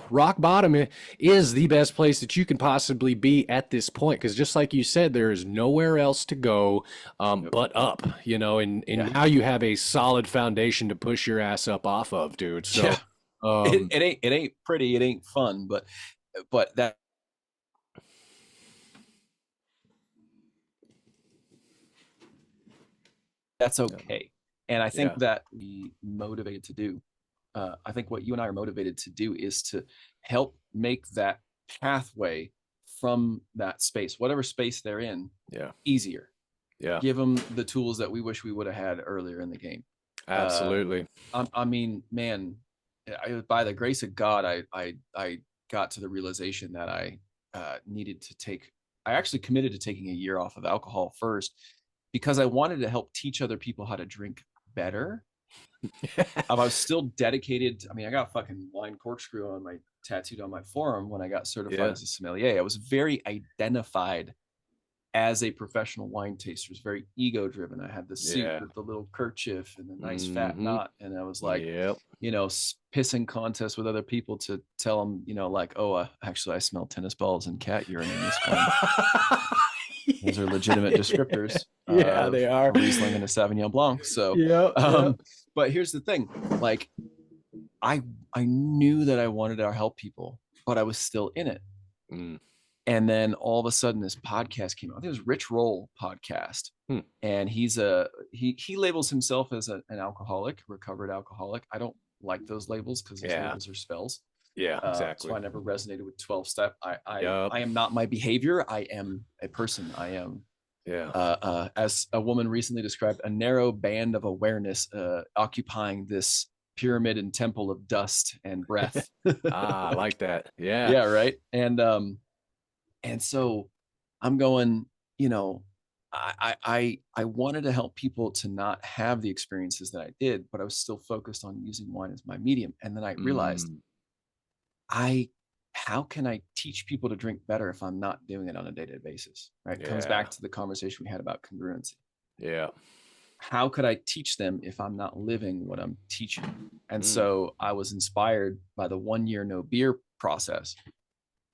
rock bottom is the best place that you can possibly be at this point. Because just like you said, there is nowhere else to go but up, and now you have a solid foundation to push your ass up off of, dude. So it ain't pretty, it ain't fun, but that's okay. And I think that we motivated to do. I think what you and I are motivated to do is to help make that pathway from that space, whatever space they're in, easier. Yeah. Give them the tools that we wish we would have had earlier in the game. Absolutely. I mean, man, by the grace of God, I got to the realization that I needed to take. I actually committed to taking a year off of alcohol first because I wanted to help teach other people how to drink better. I was still dedicated. I mean, I got fucking wine corkscrew on my tattooed on my forearm when I got certified as a sommelier. I was very identified as a professional wine taster. It was very ego driven. I had the suit with the little kerchief and the nice fat knot. And I was like, pissing contests with other people to tell them, like, oh, actually I smell tennis balls and cat urine in this one. Those are legitimate descriptors. Yeah, they are. A Riesling and a Sauvignon Blanc. So, but here's the thing. Like, I knew that I wanted to help people, but I was still in it. And then all of a sudden this podcast came out. I think it was Rich Roll podcast. And he labels himself as an alcoholic, recovered alcoholic. I don't like those labels because those labels are spells. Yeah, exactly. So I never resonated with 12-step. I am not my behavior. I am a person. I am, as a woman recently described, a narrow band of awareness occupying this pyramid and temple of dust and breath. I like that. Yeah. Yeah, right. And so I'm going, I wanted to help people to not have the experiences that I did, but I was still focused on using wine as my medium. And then I realized, how can I teach people to drink better if I'm not doing it on a day-to-day basis? Right. It comes back to the conversation we had about congruency. Yeah. How could I teach them if I'm not living what I'm teaching? And so I was inspired by the 1 year no beer process,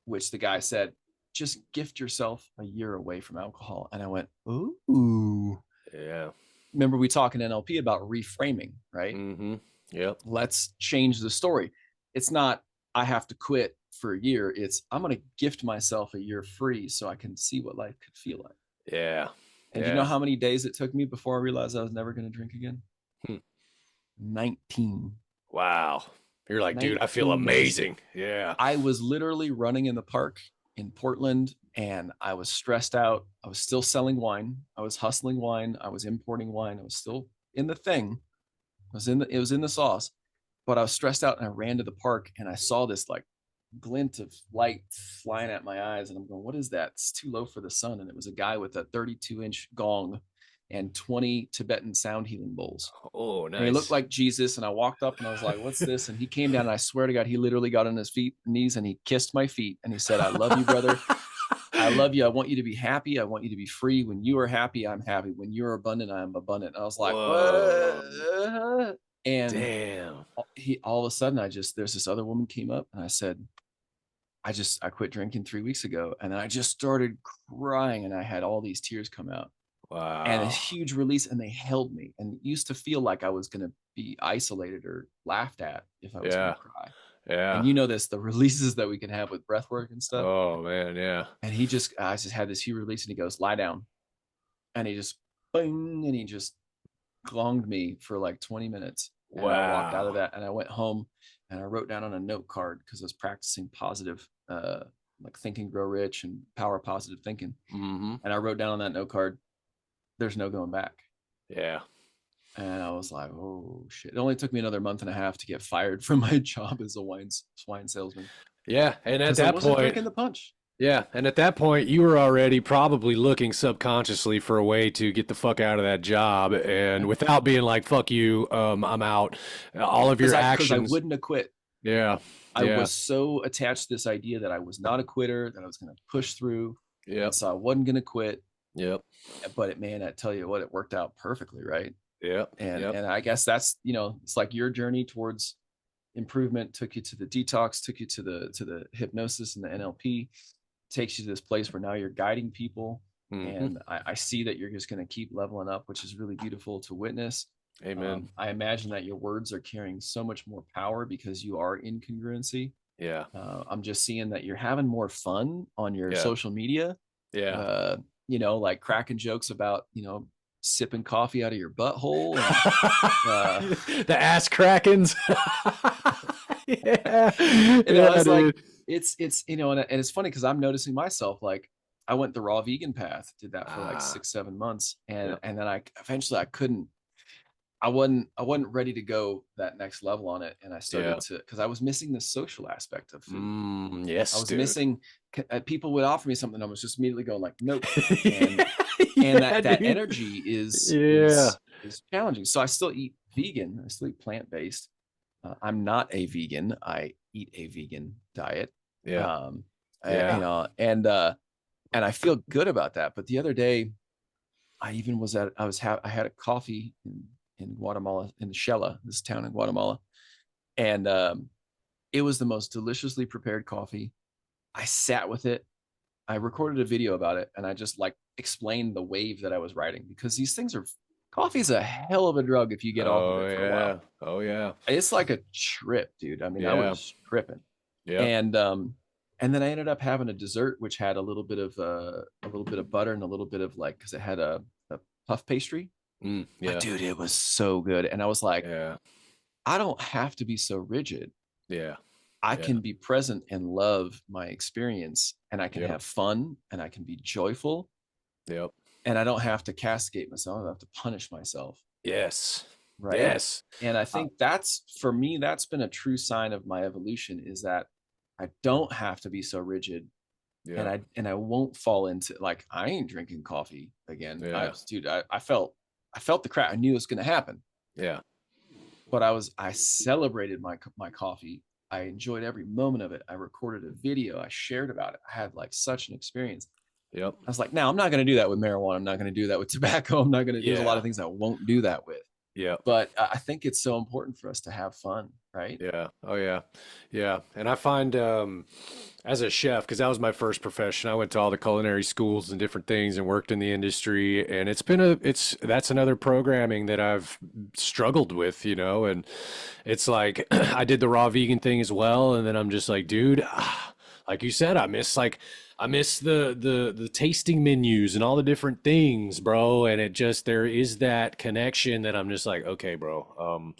which the guy said, just gift yourself a year away from alcohol. And I went, ooh. Yeah. Remember we talk in NLP about reframing, right? Yep. Let's change the story. It's not, I have to quit for a year. It's, I'm going to gift myself a year free so I can see what life could feel like. Yeah. And do you know how many days it took me before I realized I was never going to drink again? 19. Wow. You're like, dude, I feel 19 years. amazing. Yeah. I was literally running in the park in Portland, and I was stressed out. I was still selling wine. I was hustling wine. I was importing wine. I was still in the thing. It was in the sauce, but I was stressed out, and I ran to the park, and I saw this like glint of light flying at my eyes, and I'm going, what is that? It's too low for the sun. And it was a guy with a 32-inch gong and 20 Tibetan sound healing bowls. Oh, And he looked nice. like Jesus. And I walked up and I was like, what's this? And he came down, and I swear to God, he literally got on his knees, and he kissed my feet. And he said, I love you, brother. I love you. I want you to be happy. I want you to be free. When you are happy, I'm happy. When you're abundant, I am abundant. And I was like, Whoa. what? And Damn. all of a sudden, there's this other woman came up, and I said, I quit drinking 3 weeks ago. And then I just started crying, and I had all these tears come out. And a Wow. huge release, and they held me, and it used to feel like I was going to be isolated or laughed at if I was going Yeah. to cry. Yeah. And you know this, the releases that we can have with breath work and stuff. Oh man. Yeah. And I just had this huge release, and he goes, lie down. And he just, bing, and he just glonged me for like 20 minutes. And I walked out of Wow. that, and I went home, and I wrote down on a note card, because I was practicing positive, like Think and Grow Rich and power positive thinking. Mm-hmm. And I wrote down on that note card, there's no going back. Yeah. And I was like, oh shit. It only took me another month and a half to get fired from my job as a wine salesman. Yeah. And at Because I that wasn't point, drinking the punch. yeah. And at that point, you were already probably looking subconsciously for a way to get the fuck out of that job, and without being like, fuck you, I'm out. All of your Because I actions. wouldn't have quit. Yeah. I Yeah. was so attached to this idea that I was not a quitter, that I was going to push through. Yep. So I wasn't going to quit. Yep. But man, I tell you what, it worked out perfectly, right? Yep. And Yep. and I guess that's, it's like your journey towards improvement took you to the detox, took you to the hypnosis and the NLP, takes you to this place where now you're guiding people. Mhm. And I see that you're just going to keep leveling up, which is really beautiful to witness. Amen. I imagine that your words are carrying so much more power because you are in congruency. Yeah. I'm just seeing that you're having more fun on your Yeah. social media. Yeah. Like cracking jokes about, sipping coffee out of your butthole. And, The ass crackens. Yeah. it's like, dude. it's, and it's funny because I'm noticing myself, like I went the raw vegan path, did that for like 6-7 months. And, Yeah. and then I couldn't, I wasn't ready to go that next level on it. And I started because I was missing the social aspect of food. Yes, I was dude. missing, people would offer me something. I was just immediately going like, nope. Yeah, And that dude. energy is challenging. So I still eat vegan. I still eat plant-based. I'm not a vegan. I eat a vegan diet. Yeah. And I feel good about that. But the other day, I had a coffee in Guatemala, in the Shela, this town in Guatemala, and it was the most deliciously prepared coffee. I sat with it. I recorded a video about it, and I just like explained the wave that I was riding, because these things coffee's a hell of a drug if you get off of it for a while. Oh yeah. It's like a trip, dude. I mean, I was tripping. Yeah. And then I ended up having a dessert which had a little bit of butter and a little bit of because it had a puff pastry. Yeah. But dude, it was so good. And I was like, Yeah. I don't have to be so rigid. Yeah. I can be present and love my experience, and I can have fun, and I can be joyful. Yep. And I don't have to castigate myself. I don't have to punish myself. Yes. Right. Yes. And I think for me, that's been a true sign of my evolution, is that I don't have to be so rigid. Yeah. And I won't fall into like, I ain't drinking coffee again. Yeah. I felt the crap. I knew it was going to happen. Yeah. But I celebrated my coffee. I enjoyed every moment of it. I recorded a video. I shared about it. I had like such an experience. Yep. I was like, now I'm not going to do that with marijuana. I'm not going to do that with tobacco. I'm not going to, there's a lot of things I won't do that with. Yeah. But I think it's so important for us to have fun, right? Yeah. Oh yeah. Yeah. And I find as a chef, because that was my first profession, I went to all the culinary schools and different things and worked in the industry. And that's another programming that I've struggled with, and it's like I did the raw vegan thing as well. And then I'm just like, dude, like you said, I I miss the tasting menus and all the different things, bro. And it just there is that connection that I'm just like, okay, bro.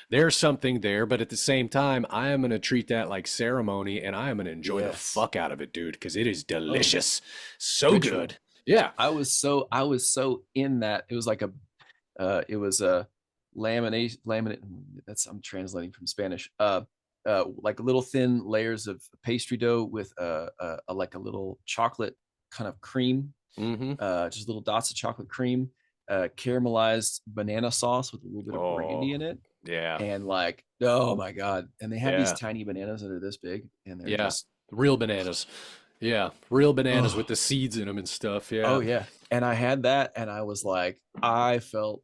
There's something there, but at the same time, I am gonna treat that like ceremony, and I am gonna enjoy the Yes. fuck out of it, dude, because it is Oh yeah. delicious, so Ritual. good. Yeah. I was so in that. It was like it was a laminate. That's, I'm translating from Spanish. Like little thin layers of pastry dough with like a little chocolate kind of cream, Mm-hmm. just little dots of chocolate cream, caramelized banana sauce with a little bit of brandy Oh, in it, yeah, and like, oh my god! And they have these yeah, tiny bananas that are this big, and they're yeah. just, Real bananas. Yeah, real bananas with oh, the seeds in them and stuff. oh Yeah. yeah. And I had that, and I was like, I felt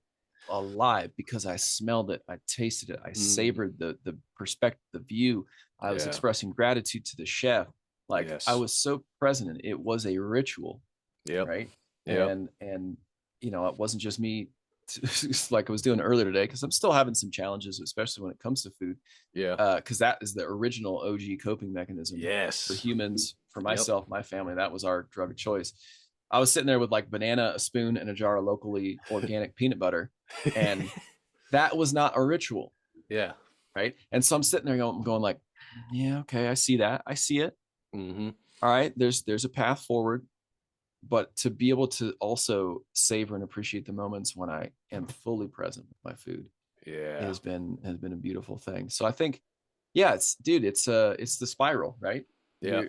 alive because I smelled it, I tasted it, I Mm, savored the perspective, the view. I was yeah. expressing gratitude to the chef. Like, I Yes. was so present, and it was a ritual, Yep. right? Yep. And it wasn't just me like I was doing earlier today, because I'm still having some challenges, especially when it comes to food. Yeah. Because that is the original OG coping mechanism for Yes. humans, for Yep. myself, my family. That was our drug of choice. I was sitting there with like banana, a spoon, and a jar of locally organic peanut butter, and that was not a ritual, Yeah. right? And so I'm sitting there going like, yeah, okay, I see that, I see it. Mm-hmm. All right, there's a path forward, but to be able to also savor and appreciate the moments when I am fully present with my food Yeah. has been a beautiful thing. So I think, yeah, it's the spiral, right? Yeah.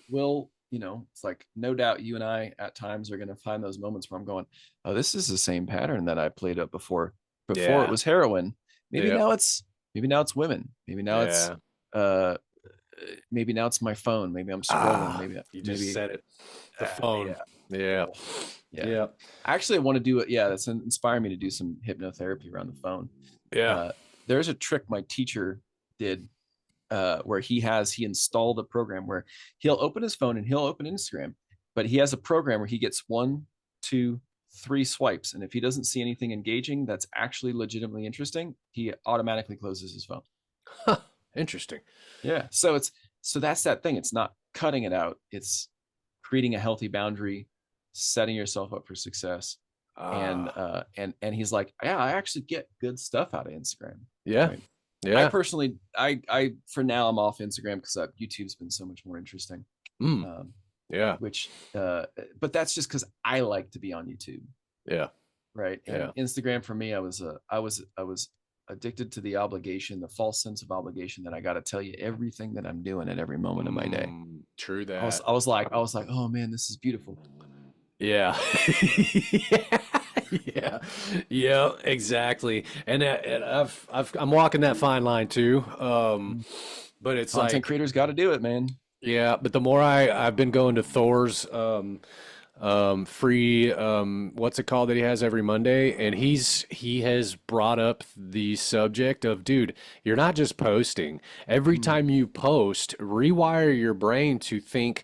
Will, it's like, no doubt you and I at times are going to find those moments where I'm going, oh, this is the same pattern that I played up before it Yeah. was heroin. Maybe Yeah. now it's maybe now it's women. Yeah. Uh maybe now it's my phone. Maybe I'm scrolling. Ah, you just Maybe said it. The phone. yeah. Yeah. Oh, yeah. Yeah. Actually, I want to do it. Yeah, that's inspiring me to do some hypnotherapy around the phone. Yeah. Uh, there's a trick my teacher did, where he installed a program where he'll open his phone and he'll open Instagram, but he has a program where he gets 1, 2, 3 swipes, and if he doesn't see anything engaging that's actually legitimately interesting, he automatically closes his phone. Huh. Interesting. Yeah. So that's that thing. It's not cutting it out. It's creating a healthy boundary, setting yourself up for success. And Ah. and he's like, yeah, I actually get good stuff out of Instagram. Yeah. Right. I Yeah. personally, I for now I'm off Instagram because YouTube's been so much more interesting. Mm. Um, Yeah. which but that's just because I like to be on YouTube. Yeah. Right. Yeah. And Instagram for me, I was addicted to the obligation, the false sense of obligation that I got to tell you everything that I'm doing at every moment of my day. True I was that. I was like I was like, oh man, this is beautiful. Yeah. Yeah. Yeah. Yeah, exactly. And I'm walking that fine line too. But it's Content like, creators got to do it, man. yeah, but the more I've been going to Thor's free what's it called that he has every Monday, and he has brought up the subject of, dude, you're not just posting. Every Mm. time you post, rewire your brain to think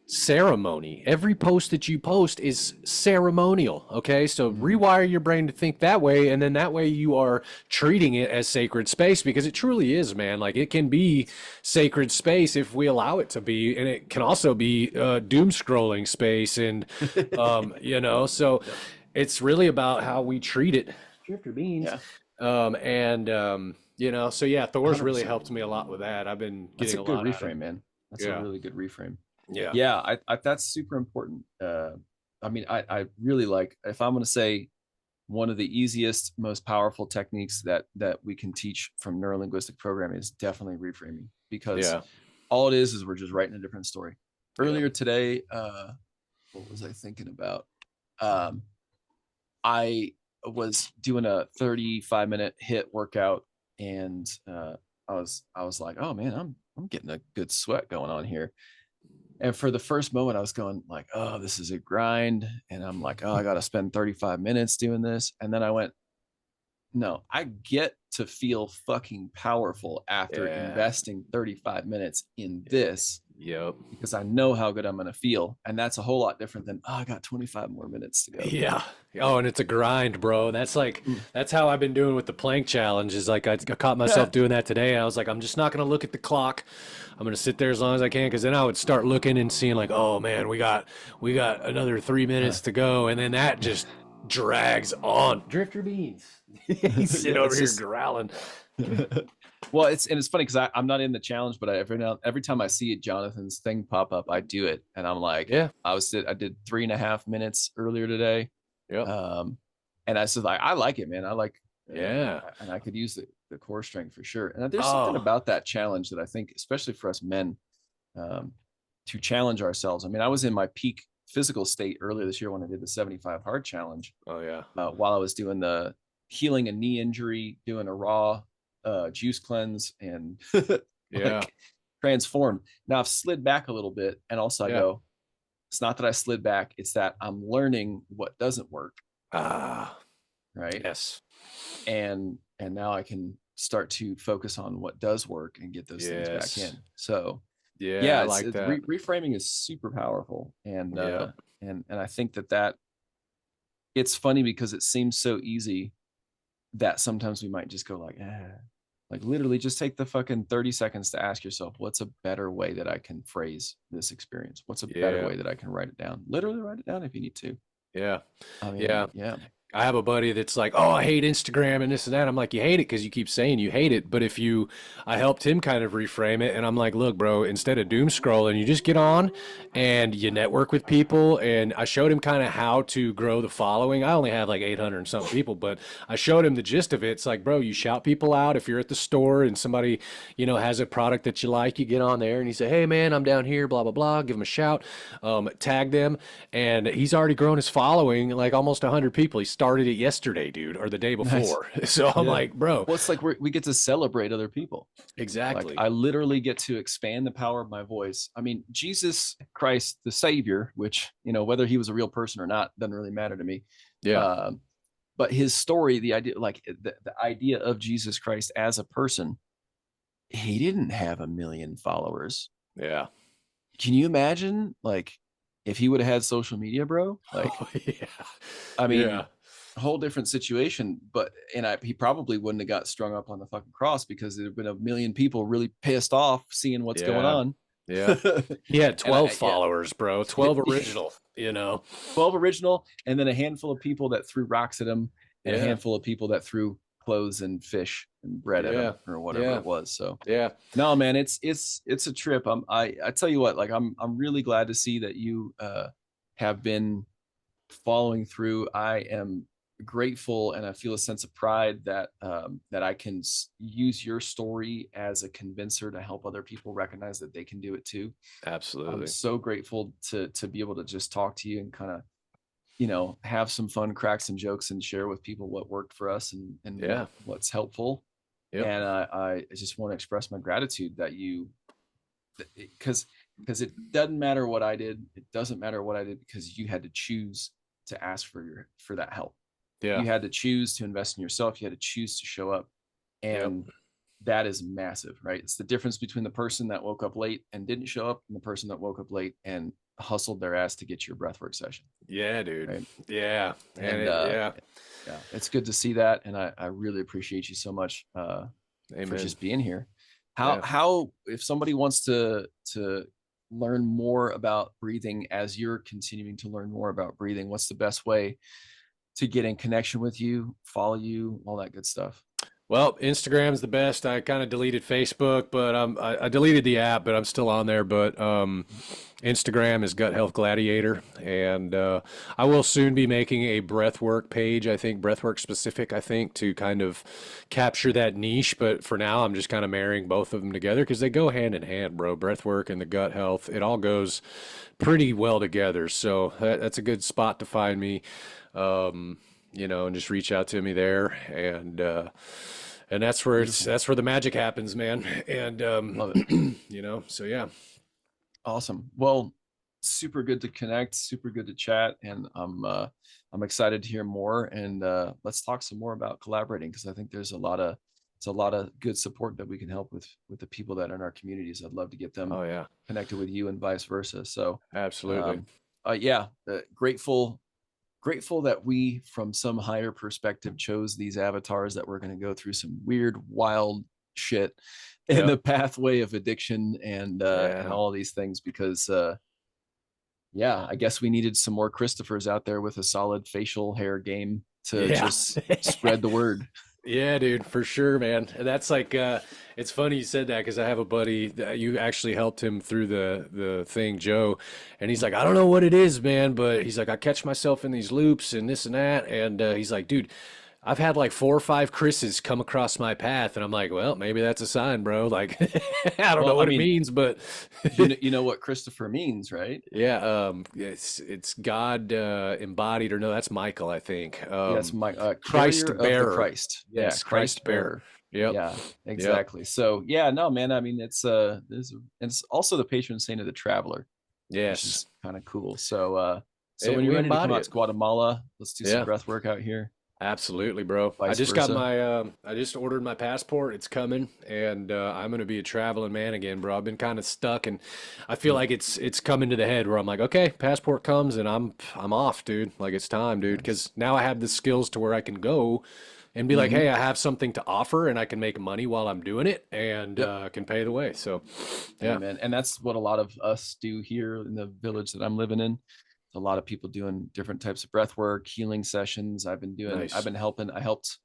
ceremony. Every post that you post is ceremonial. Okay. So Mm. rewire your brain to think that way. And then that way you are treating it as sacred space, because it truly is, man. Like, it can be sacred space if we allow it to be. And it can also be doom scrolling space. And, so Yep. it's really about how we treat it. Drifter beans. Yeah. So yeah, Thor's really 100%. helped me a lot with that. I've been That's getting a a good lot out of reframe, it. man. That's a Yeah. really good reframe. Yeah. Yeah, I that's super important. I mean, I really like, if I'm going to say one of the easiest, most powerful techniques that we can teach from neurolinguistic programming is definitely reframing, because Yeah. all it is we're just writing a different story. Yeah. Earlier today, what was I thinking about? Um, I was doing a 35-minute hit workout, and I was like, oh man, I'm getting a good sweat going on here. And for the first moment, I was going like, oh, this is a grind. And I'm like, oh, I got to spend 35 minutes doing this. And then I went, no, I get to feel fucking powerful after Yeah. investing 35 minutes in this. Yep. because I know how good I'm going to feel. And that's a whole lot different than, oh, I got 25 more minutes to go. Yeah. Oh, and it's a grind, bro. That's like, that's how I've been doing with the plank challenge. Is like I caught myself doing that today. I was like, I'm just not gonna look at the clock. I'm gonna sit there as long as I can, because then I would start looking and seeing like, oh man, we got another 3 minutes to go, and then that just drags on. Drifter beans. He's sitting over here growling. Well, it's funny because I'm not in the challenge, but every time I see Jonathan's thing pop up, I do it, and I'm like, Yeah. I did 3.5 minutes earlier today, Yep. and I said, like, I like it, man. I like, Yeah. and I could use the core strength for sure. And there's something about that challenge that I think, especially for us men, to challenge ourselves. I mean, I was in my peak physical state earlier this year when I did the 75 hard challenge. Oh yeah. While I was doing the healing a knee injury, doing a raw juice cleanse, and Yeah. like transformed. Now I've slid back a little bit, and also I go, it's not that I slid back, it's that I'm learning what doesn't work. Right. Yes. And now I can start to focus on what does work and get those things back in. So yeah, I like that. Reframing is super powerful, and and I think that it's funny because it seems so easy that sometimes we might just go like literally just take the fucking 30 seconds to ask yourself, what's a better way that I can phrase this experience? What's a better way that I can write it down? Literally write it down if you need to. Yeah. I mean, yeah. I have a buddy that's like, oh, I hate Instagram and this and that. I'm like, you hate it because you keep saying you hate it. But I helped him kind of reframe it. And I'm like, look, bro, instead of doom scrolling, you just get on and you network with people. And I showed him kind of how to grow the following. I only have like 800 and something people, but I showed him the gist of it. It's like, bro, you shout people out. If you're at the store and somebody, has a product that you like, you get on there and you say, hey, man, I'm down here, blah, blah, blah. Give them a shout, tag them. And he's already grown his following, like almost 100 people. He started it yesterday, dude, or the day before. Nice. So I'm like, bro. Well, it's like we get to celebrate other people. Exactly. Like, I literally get to expand the power of my voice. I mean, Jesus Christ, the Savior, which, whether he was a real person or not, doesn't really matter to me. Yeah. But his story, the idea, like the idea of Jesus Christ as a person, he didn't have 1 million followers. Yeah. Can you imagine, like, if he would have had social media, bro? Like, I mean, a whole different situation. But he probably wouldn't have got strung up on the fucking cross, because there'd been 1 million people really pissed off seeing what's going on. Yeah. He had 12 followers, bro. 12 original, 12 original, and then a handful of people that threw rocks at him, and a handful of people that threw clothes and fish and bread at him, or whatever it was. So no, man, it's a trip. I tell you what, like, I'm really glad to see that you have been following through. I am grateful, and I feel a sense of pride that that I can use your story as a convincer to help other people recognize that they can do it too. Absolutely. I'm so grateful to be able to just talk to you and kind of, have some fun, crack some jokes, and share with people what worked for us and what's helpful. Yep. And I just want to express my gratitude that because it doesn't matter what I did. It doesn't matter what I did, because you had to choose to ask for that help. Yeah. You had to choose to invest in yourself. You had to choose to show up. And that is massive, right? It's the difference between the person that woke up late and didn't show up, and the person that woke up late and hustled their ass to get your breathwork session. Yeah, dude. Right? Yeah. It's good to see that. And I really appreciate you so much for just being here. How, if somebody wants to learn more about breathing, as you're continuing to learn more about breathing, what's the best way to get in connection with you, follow you, all that good stuff? Well, Instagram's the best. I kind of deleted Facebook, but I deleted the app, but I'm still on there. But Instagram is Gut Health Gladiator, and I will soon be making a breathwork page. I think breathwork specific. To kind of capture that niche. But for now, I'm just kind of marrying both of them together, because they go hand in hand, bro. Breathwork and the gut health, it all goes pretty well together. So that's a good spot to find me. And just reach out to me there, and that's where that's where the magic happens, man. And love it. So yeah. Awesome. Well, super good to connect, super good to chat, and I'm excited to hear more. And let's talk some more about collaborating, because I think there's a lot of it's a lot of good support that we can help with the people that are in our communities. I'd love to get them Oh yeah, connected with you and vice versa. So absolutely. yeah, grateful that we, from some higher perspective, chose these avatars that were going to go through some weird, wild shit in Yep. the pathway of addiction and Yeah. all of these things, because yeah, I guess we needed some more Christophers out there with a solid facial hair game to Yeah. just spread the word. Yeah, dude, for sure, man. And that's like it's funny you said that because I have a buddy that you actually helped him through the thing, Joe, and he's like, I don't know what it is, man, but he's like, I catch myself in these loops and this and that, and he's like, dude, I've had like 4 or 5 Chris's come across my path, and I'm like, well, maybe that's a sign, bro. Like, I don't know Well, I what it mean, means, but you know what Christopher means, right? yeah, it's God embodied, or no, that's Michael, I think. Yes, my Christ carrier of the bearer. Christ. Yeah, Yes, Christ Christ bearer. bearer. Yep. Yeah, Yep. exactly. So yeah, no, man. I mean, it's also the patron saint of the traveler, which Yes. is kind of cool. So And when we you're ready to come embody out it. to Guatemala, let's do some Yeah. breath work out here. Absolutely, bro. I Vice just got versa. my I just ordered my passport. It's coming, and I'm gonna be a traveling man again, bro. I've been kind of stuck, and I feel like it's coming to the head where I'm like, okay, passport comes, and I'm off, dude. Like it's time, dude, Nice. because now I have the skills to where I can go and be like, Mm-hmm. hey, I have something to offer, and I can make money while I'm doing it, and Yep. can pay the way. So, Yeah, yeah, man. And that's what a lot of us do here in the village that I'm living in. A lot of people doing different types of breath work, healing sessions. I've nice, been helping. I helped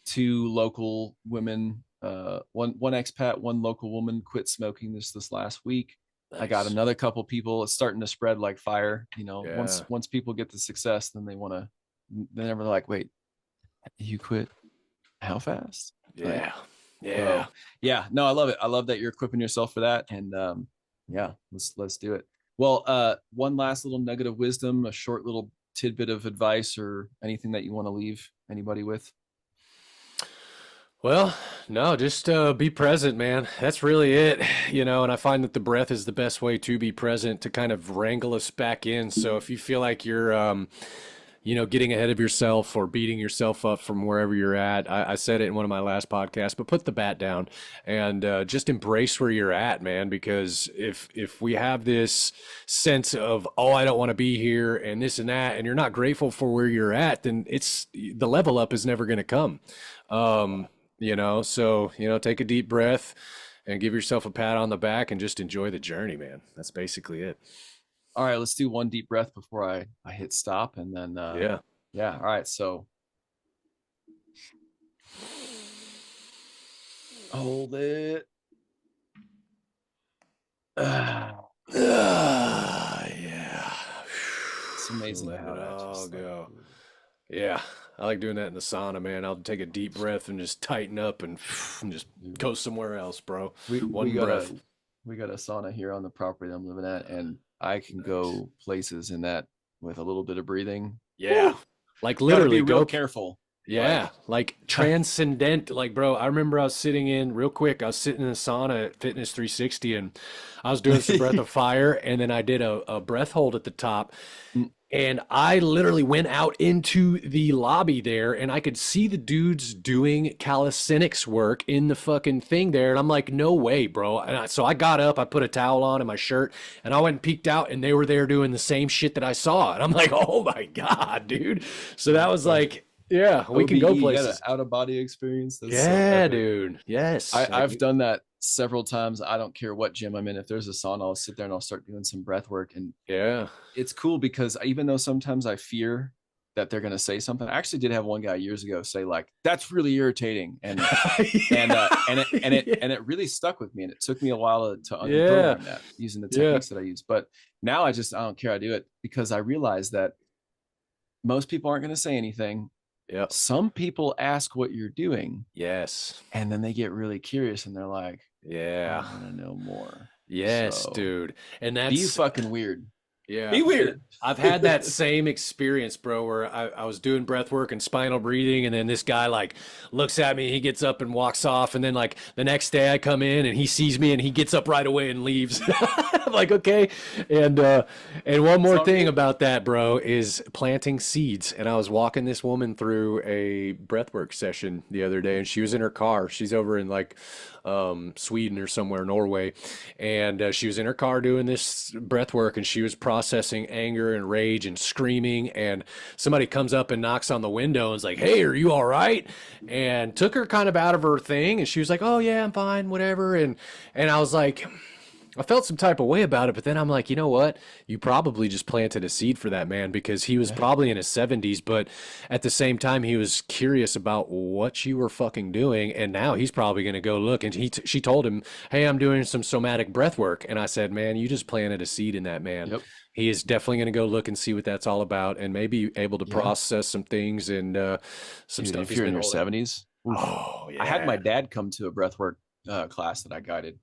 2 local women, one expat, one local woman quit smoking this last week. I got nice. another couple people. It's starting to spread like fire. You know, Yeah, once people get the success, then they're like, wait, you quit how fast? Like, yeah, yeah. so yeah, no, I love it. I love that you're equipping yourself for that. And yeah, let's do it. Well, one last little nugget of wisdom, a short little tidbit of advice, or anything that you want to leave anybody with. Well, no, just be present, man. That's really it, And I find that the breath is the best way to be present to kind of wrangle us back in. So if you feel like you're, getting ahead of yourself or beating yourself up from wherever you're at, I said it in one of my last podcasts, but put the bat down and just embrace where you're at, man. Because if we have this sense of, oh, I don't want to be here and this and that, and you're not grateful for where you're at, then the level up is never going to come. So, take a deep breath and give yourself a pat on the back and just enjoy the journey, man. That's basically it. All right, let's do one deep breath before I hit stop, and then Yeah. yeah. All right, so hold it. Yeah. It's amazing Let how it that all just like, go. Yeah. I like doing that in the sauna, man. I'll take a deep breath and just tighten up and just go somewhere else, bro. we One got breath. we got a sauna here on the property that I'm living at, and I can go places in that with a little bit of breathing. Yeah. Woo! Like Gotta literally be real go. careful. Yeah, like transcendent. Like, bro, I remember I was sitting in real quick. I was sitting in the sauna at Fitness 360, and I was doing some breath of fire, and then I did a breath hold at the top, Mm. and I literally went out into the lobby there, and I could see the dudes doing calisthenics work in the fucking thing there, and I'm like, no way, bro. So I got up, I put a towel on and my shirt, and I went and peeked out, and they were there doing the same shit that I saw, and I'm like, oh my God, dude. So that was like. Yeah, we can go OBE, you got an places. out of body experience. That's so Yeah, epic. dude. Yes. I've done that several times. I don't care what gym I'm in. If there's a sauna, I'll sit there and I'll start doing some breath work. And Yeah. it's cool because even though sometimes I fear that they're going to say something, I actually did have one guy years ago say like, "That's really irritating," and it really stuck with me. And it took me a while to unprogram that using the techniques that I use. But now I don't care. I do it because I realize that most people aren't going to say anything. Yep. Some people ask what you're doing. Yes. And then they get really curious and they're like, Yeah. I want to know more. Yes, So, dude. And be that's fucking weird. Yeah. Be weird. I've had that same experience, bro, where I was doing breath work and spinal breathing, and then this guy like looks at me, he gets up and walks off, and then like the next day I come in and he sees me and he gets up right away and leaves. I'm like, okay. And one more all thing good. about that, bro, is planting seeds. And I was walking this woman through a breathwork session the other day, and she was in her car. She's over in like Sweden or somewhere, Norway, and she was in her car doing this breath work, and she was processing anger and rage and screaming. And somebody comes up and knocks on the window and is like, "Hey, are you all right?" And took her kind of out of her thing, and she was like, "Oh yeah, I'm fine, whatever." And I was like, I felt some type of way about it, but then I'm like, you know what? You probably just planted a seed for that man, because he was Yeah. probably in his 70s, but at the same time, he was curious about what you were fucking doing, and now he's probably going to go look. And she told him, "Hey, I'm doing some somatic breath work," and I said, "Man, you just planted a seed in that man. Yep. He is definitely going to go look and see what that's all about, and maybe able to Yeah. process some things and some Dude, stuff if he's you're been in your holding." 70s, oof. Oh I had my yeah, dad come to a breathwork class that I guided,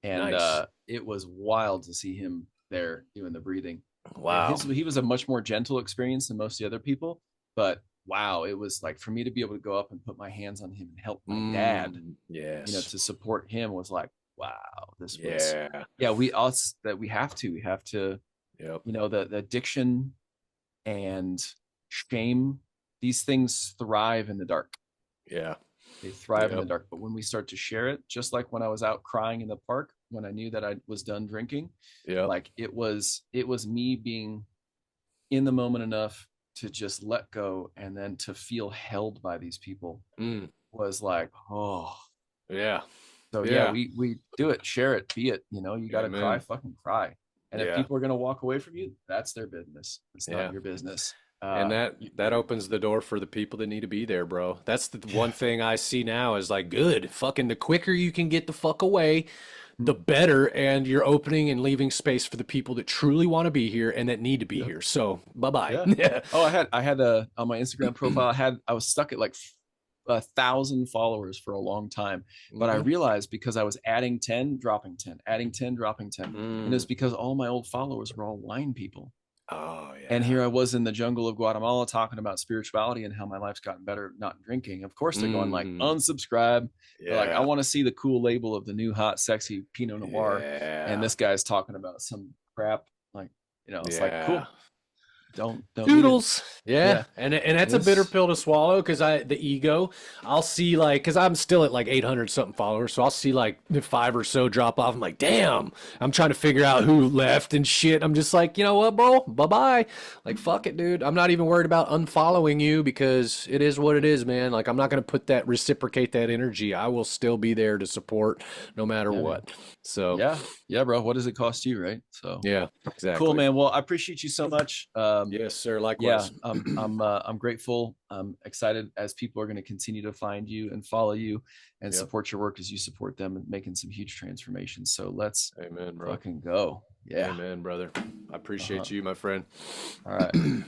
and nice. it was wild to see him there doing the breathing. And Wow. he was a much more gentle experience than most of the other people, but wow, it was like for me to be able to go up and put my hands on him and help my dad, Yes. to support him was like, wow, this was, Yeah. yeah, we have to, Yep. the addiction and shame, these things thrive in the dark. Yeah. They thrive in the Yep. dark. But when we start to share it, just like when I was out crying in the park, when I knew that I was done drinking, Yep. like it was me being in the moment enough to just let go, and then to feel held by these people Mm. was like, oh. Yeah. So yeah, Yeah. we do it, share it, be it. You got to cry, Amen. fucking cry. And if Yeah. people are gonna walk away from you, that's their business. It's not Yeah. your business. And that opens the door for the people that need to be there, bro. That's the Yeah. one thing I see now is like, good. Fucking the quicker you can get the fuck away, Mm. the better. And you're opening and leaving space for the people that truly want to be here and that need to be Yep. here. So bye-bye. Yeah. Yeah. Oh, I had on my Instagram profile, I was stuck at like 1,000 followers for a long time, but I Mhm. realized because I was adding 10, dropping 10, adding 10, dropping 10, and it's Mm. because all my old followers were all wine people. Oh And yeah. here I was in the jungle of Guatemala talking about spirituality and how my life's gotten better not drinking. Of course, they're going like Mm. unsubscribe. They're like, I Yeah. want to see the cool label of the new hot, sexy Pinot Noir, and Yeah. this guy's talking about some crap. Like, it's like Yeah. cool. Don't need it. Doodles. Yeah. Yeah, And that's a bitter it's pill to swallow, because the ego, I'll see like, because I'm still at like 800 something followers. So I'll see like the 5 or so drop off. I'm like, damn, I'm trying to figure out who left and shit. I'm just like, you know what, bro? Bye-bye. Like, fuck it, dude. I'm not even worried about unfollowing you, because it is what it is, man. Like, I'm not going to reciprocate that energy. I will still be there to support no matter yeah, man. what. So Yeah, bro. What does it cost you, right? So yeah, cool, exactly. man. Well, I appreciate you so much. Yes, sir. Yeah, Likewise. I'm grateful. I'm excited as people are going to continue to find you and follow you and Yep. support your work as you support them and making some huge transformations. So let's Amen, bro. fucking go. Yeah. Amen, brother. I Uh-huh. appreciate you, my friend. All right.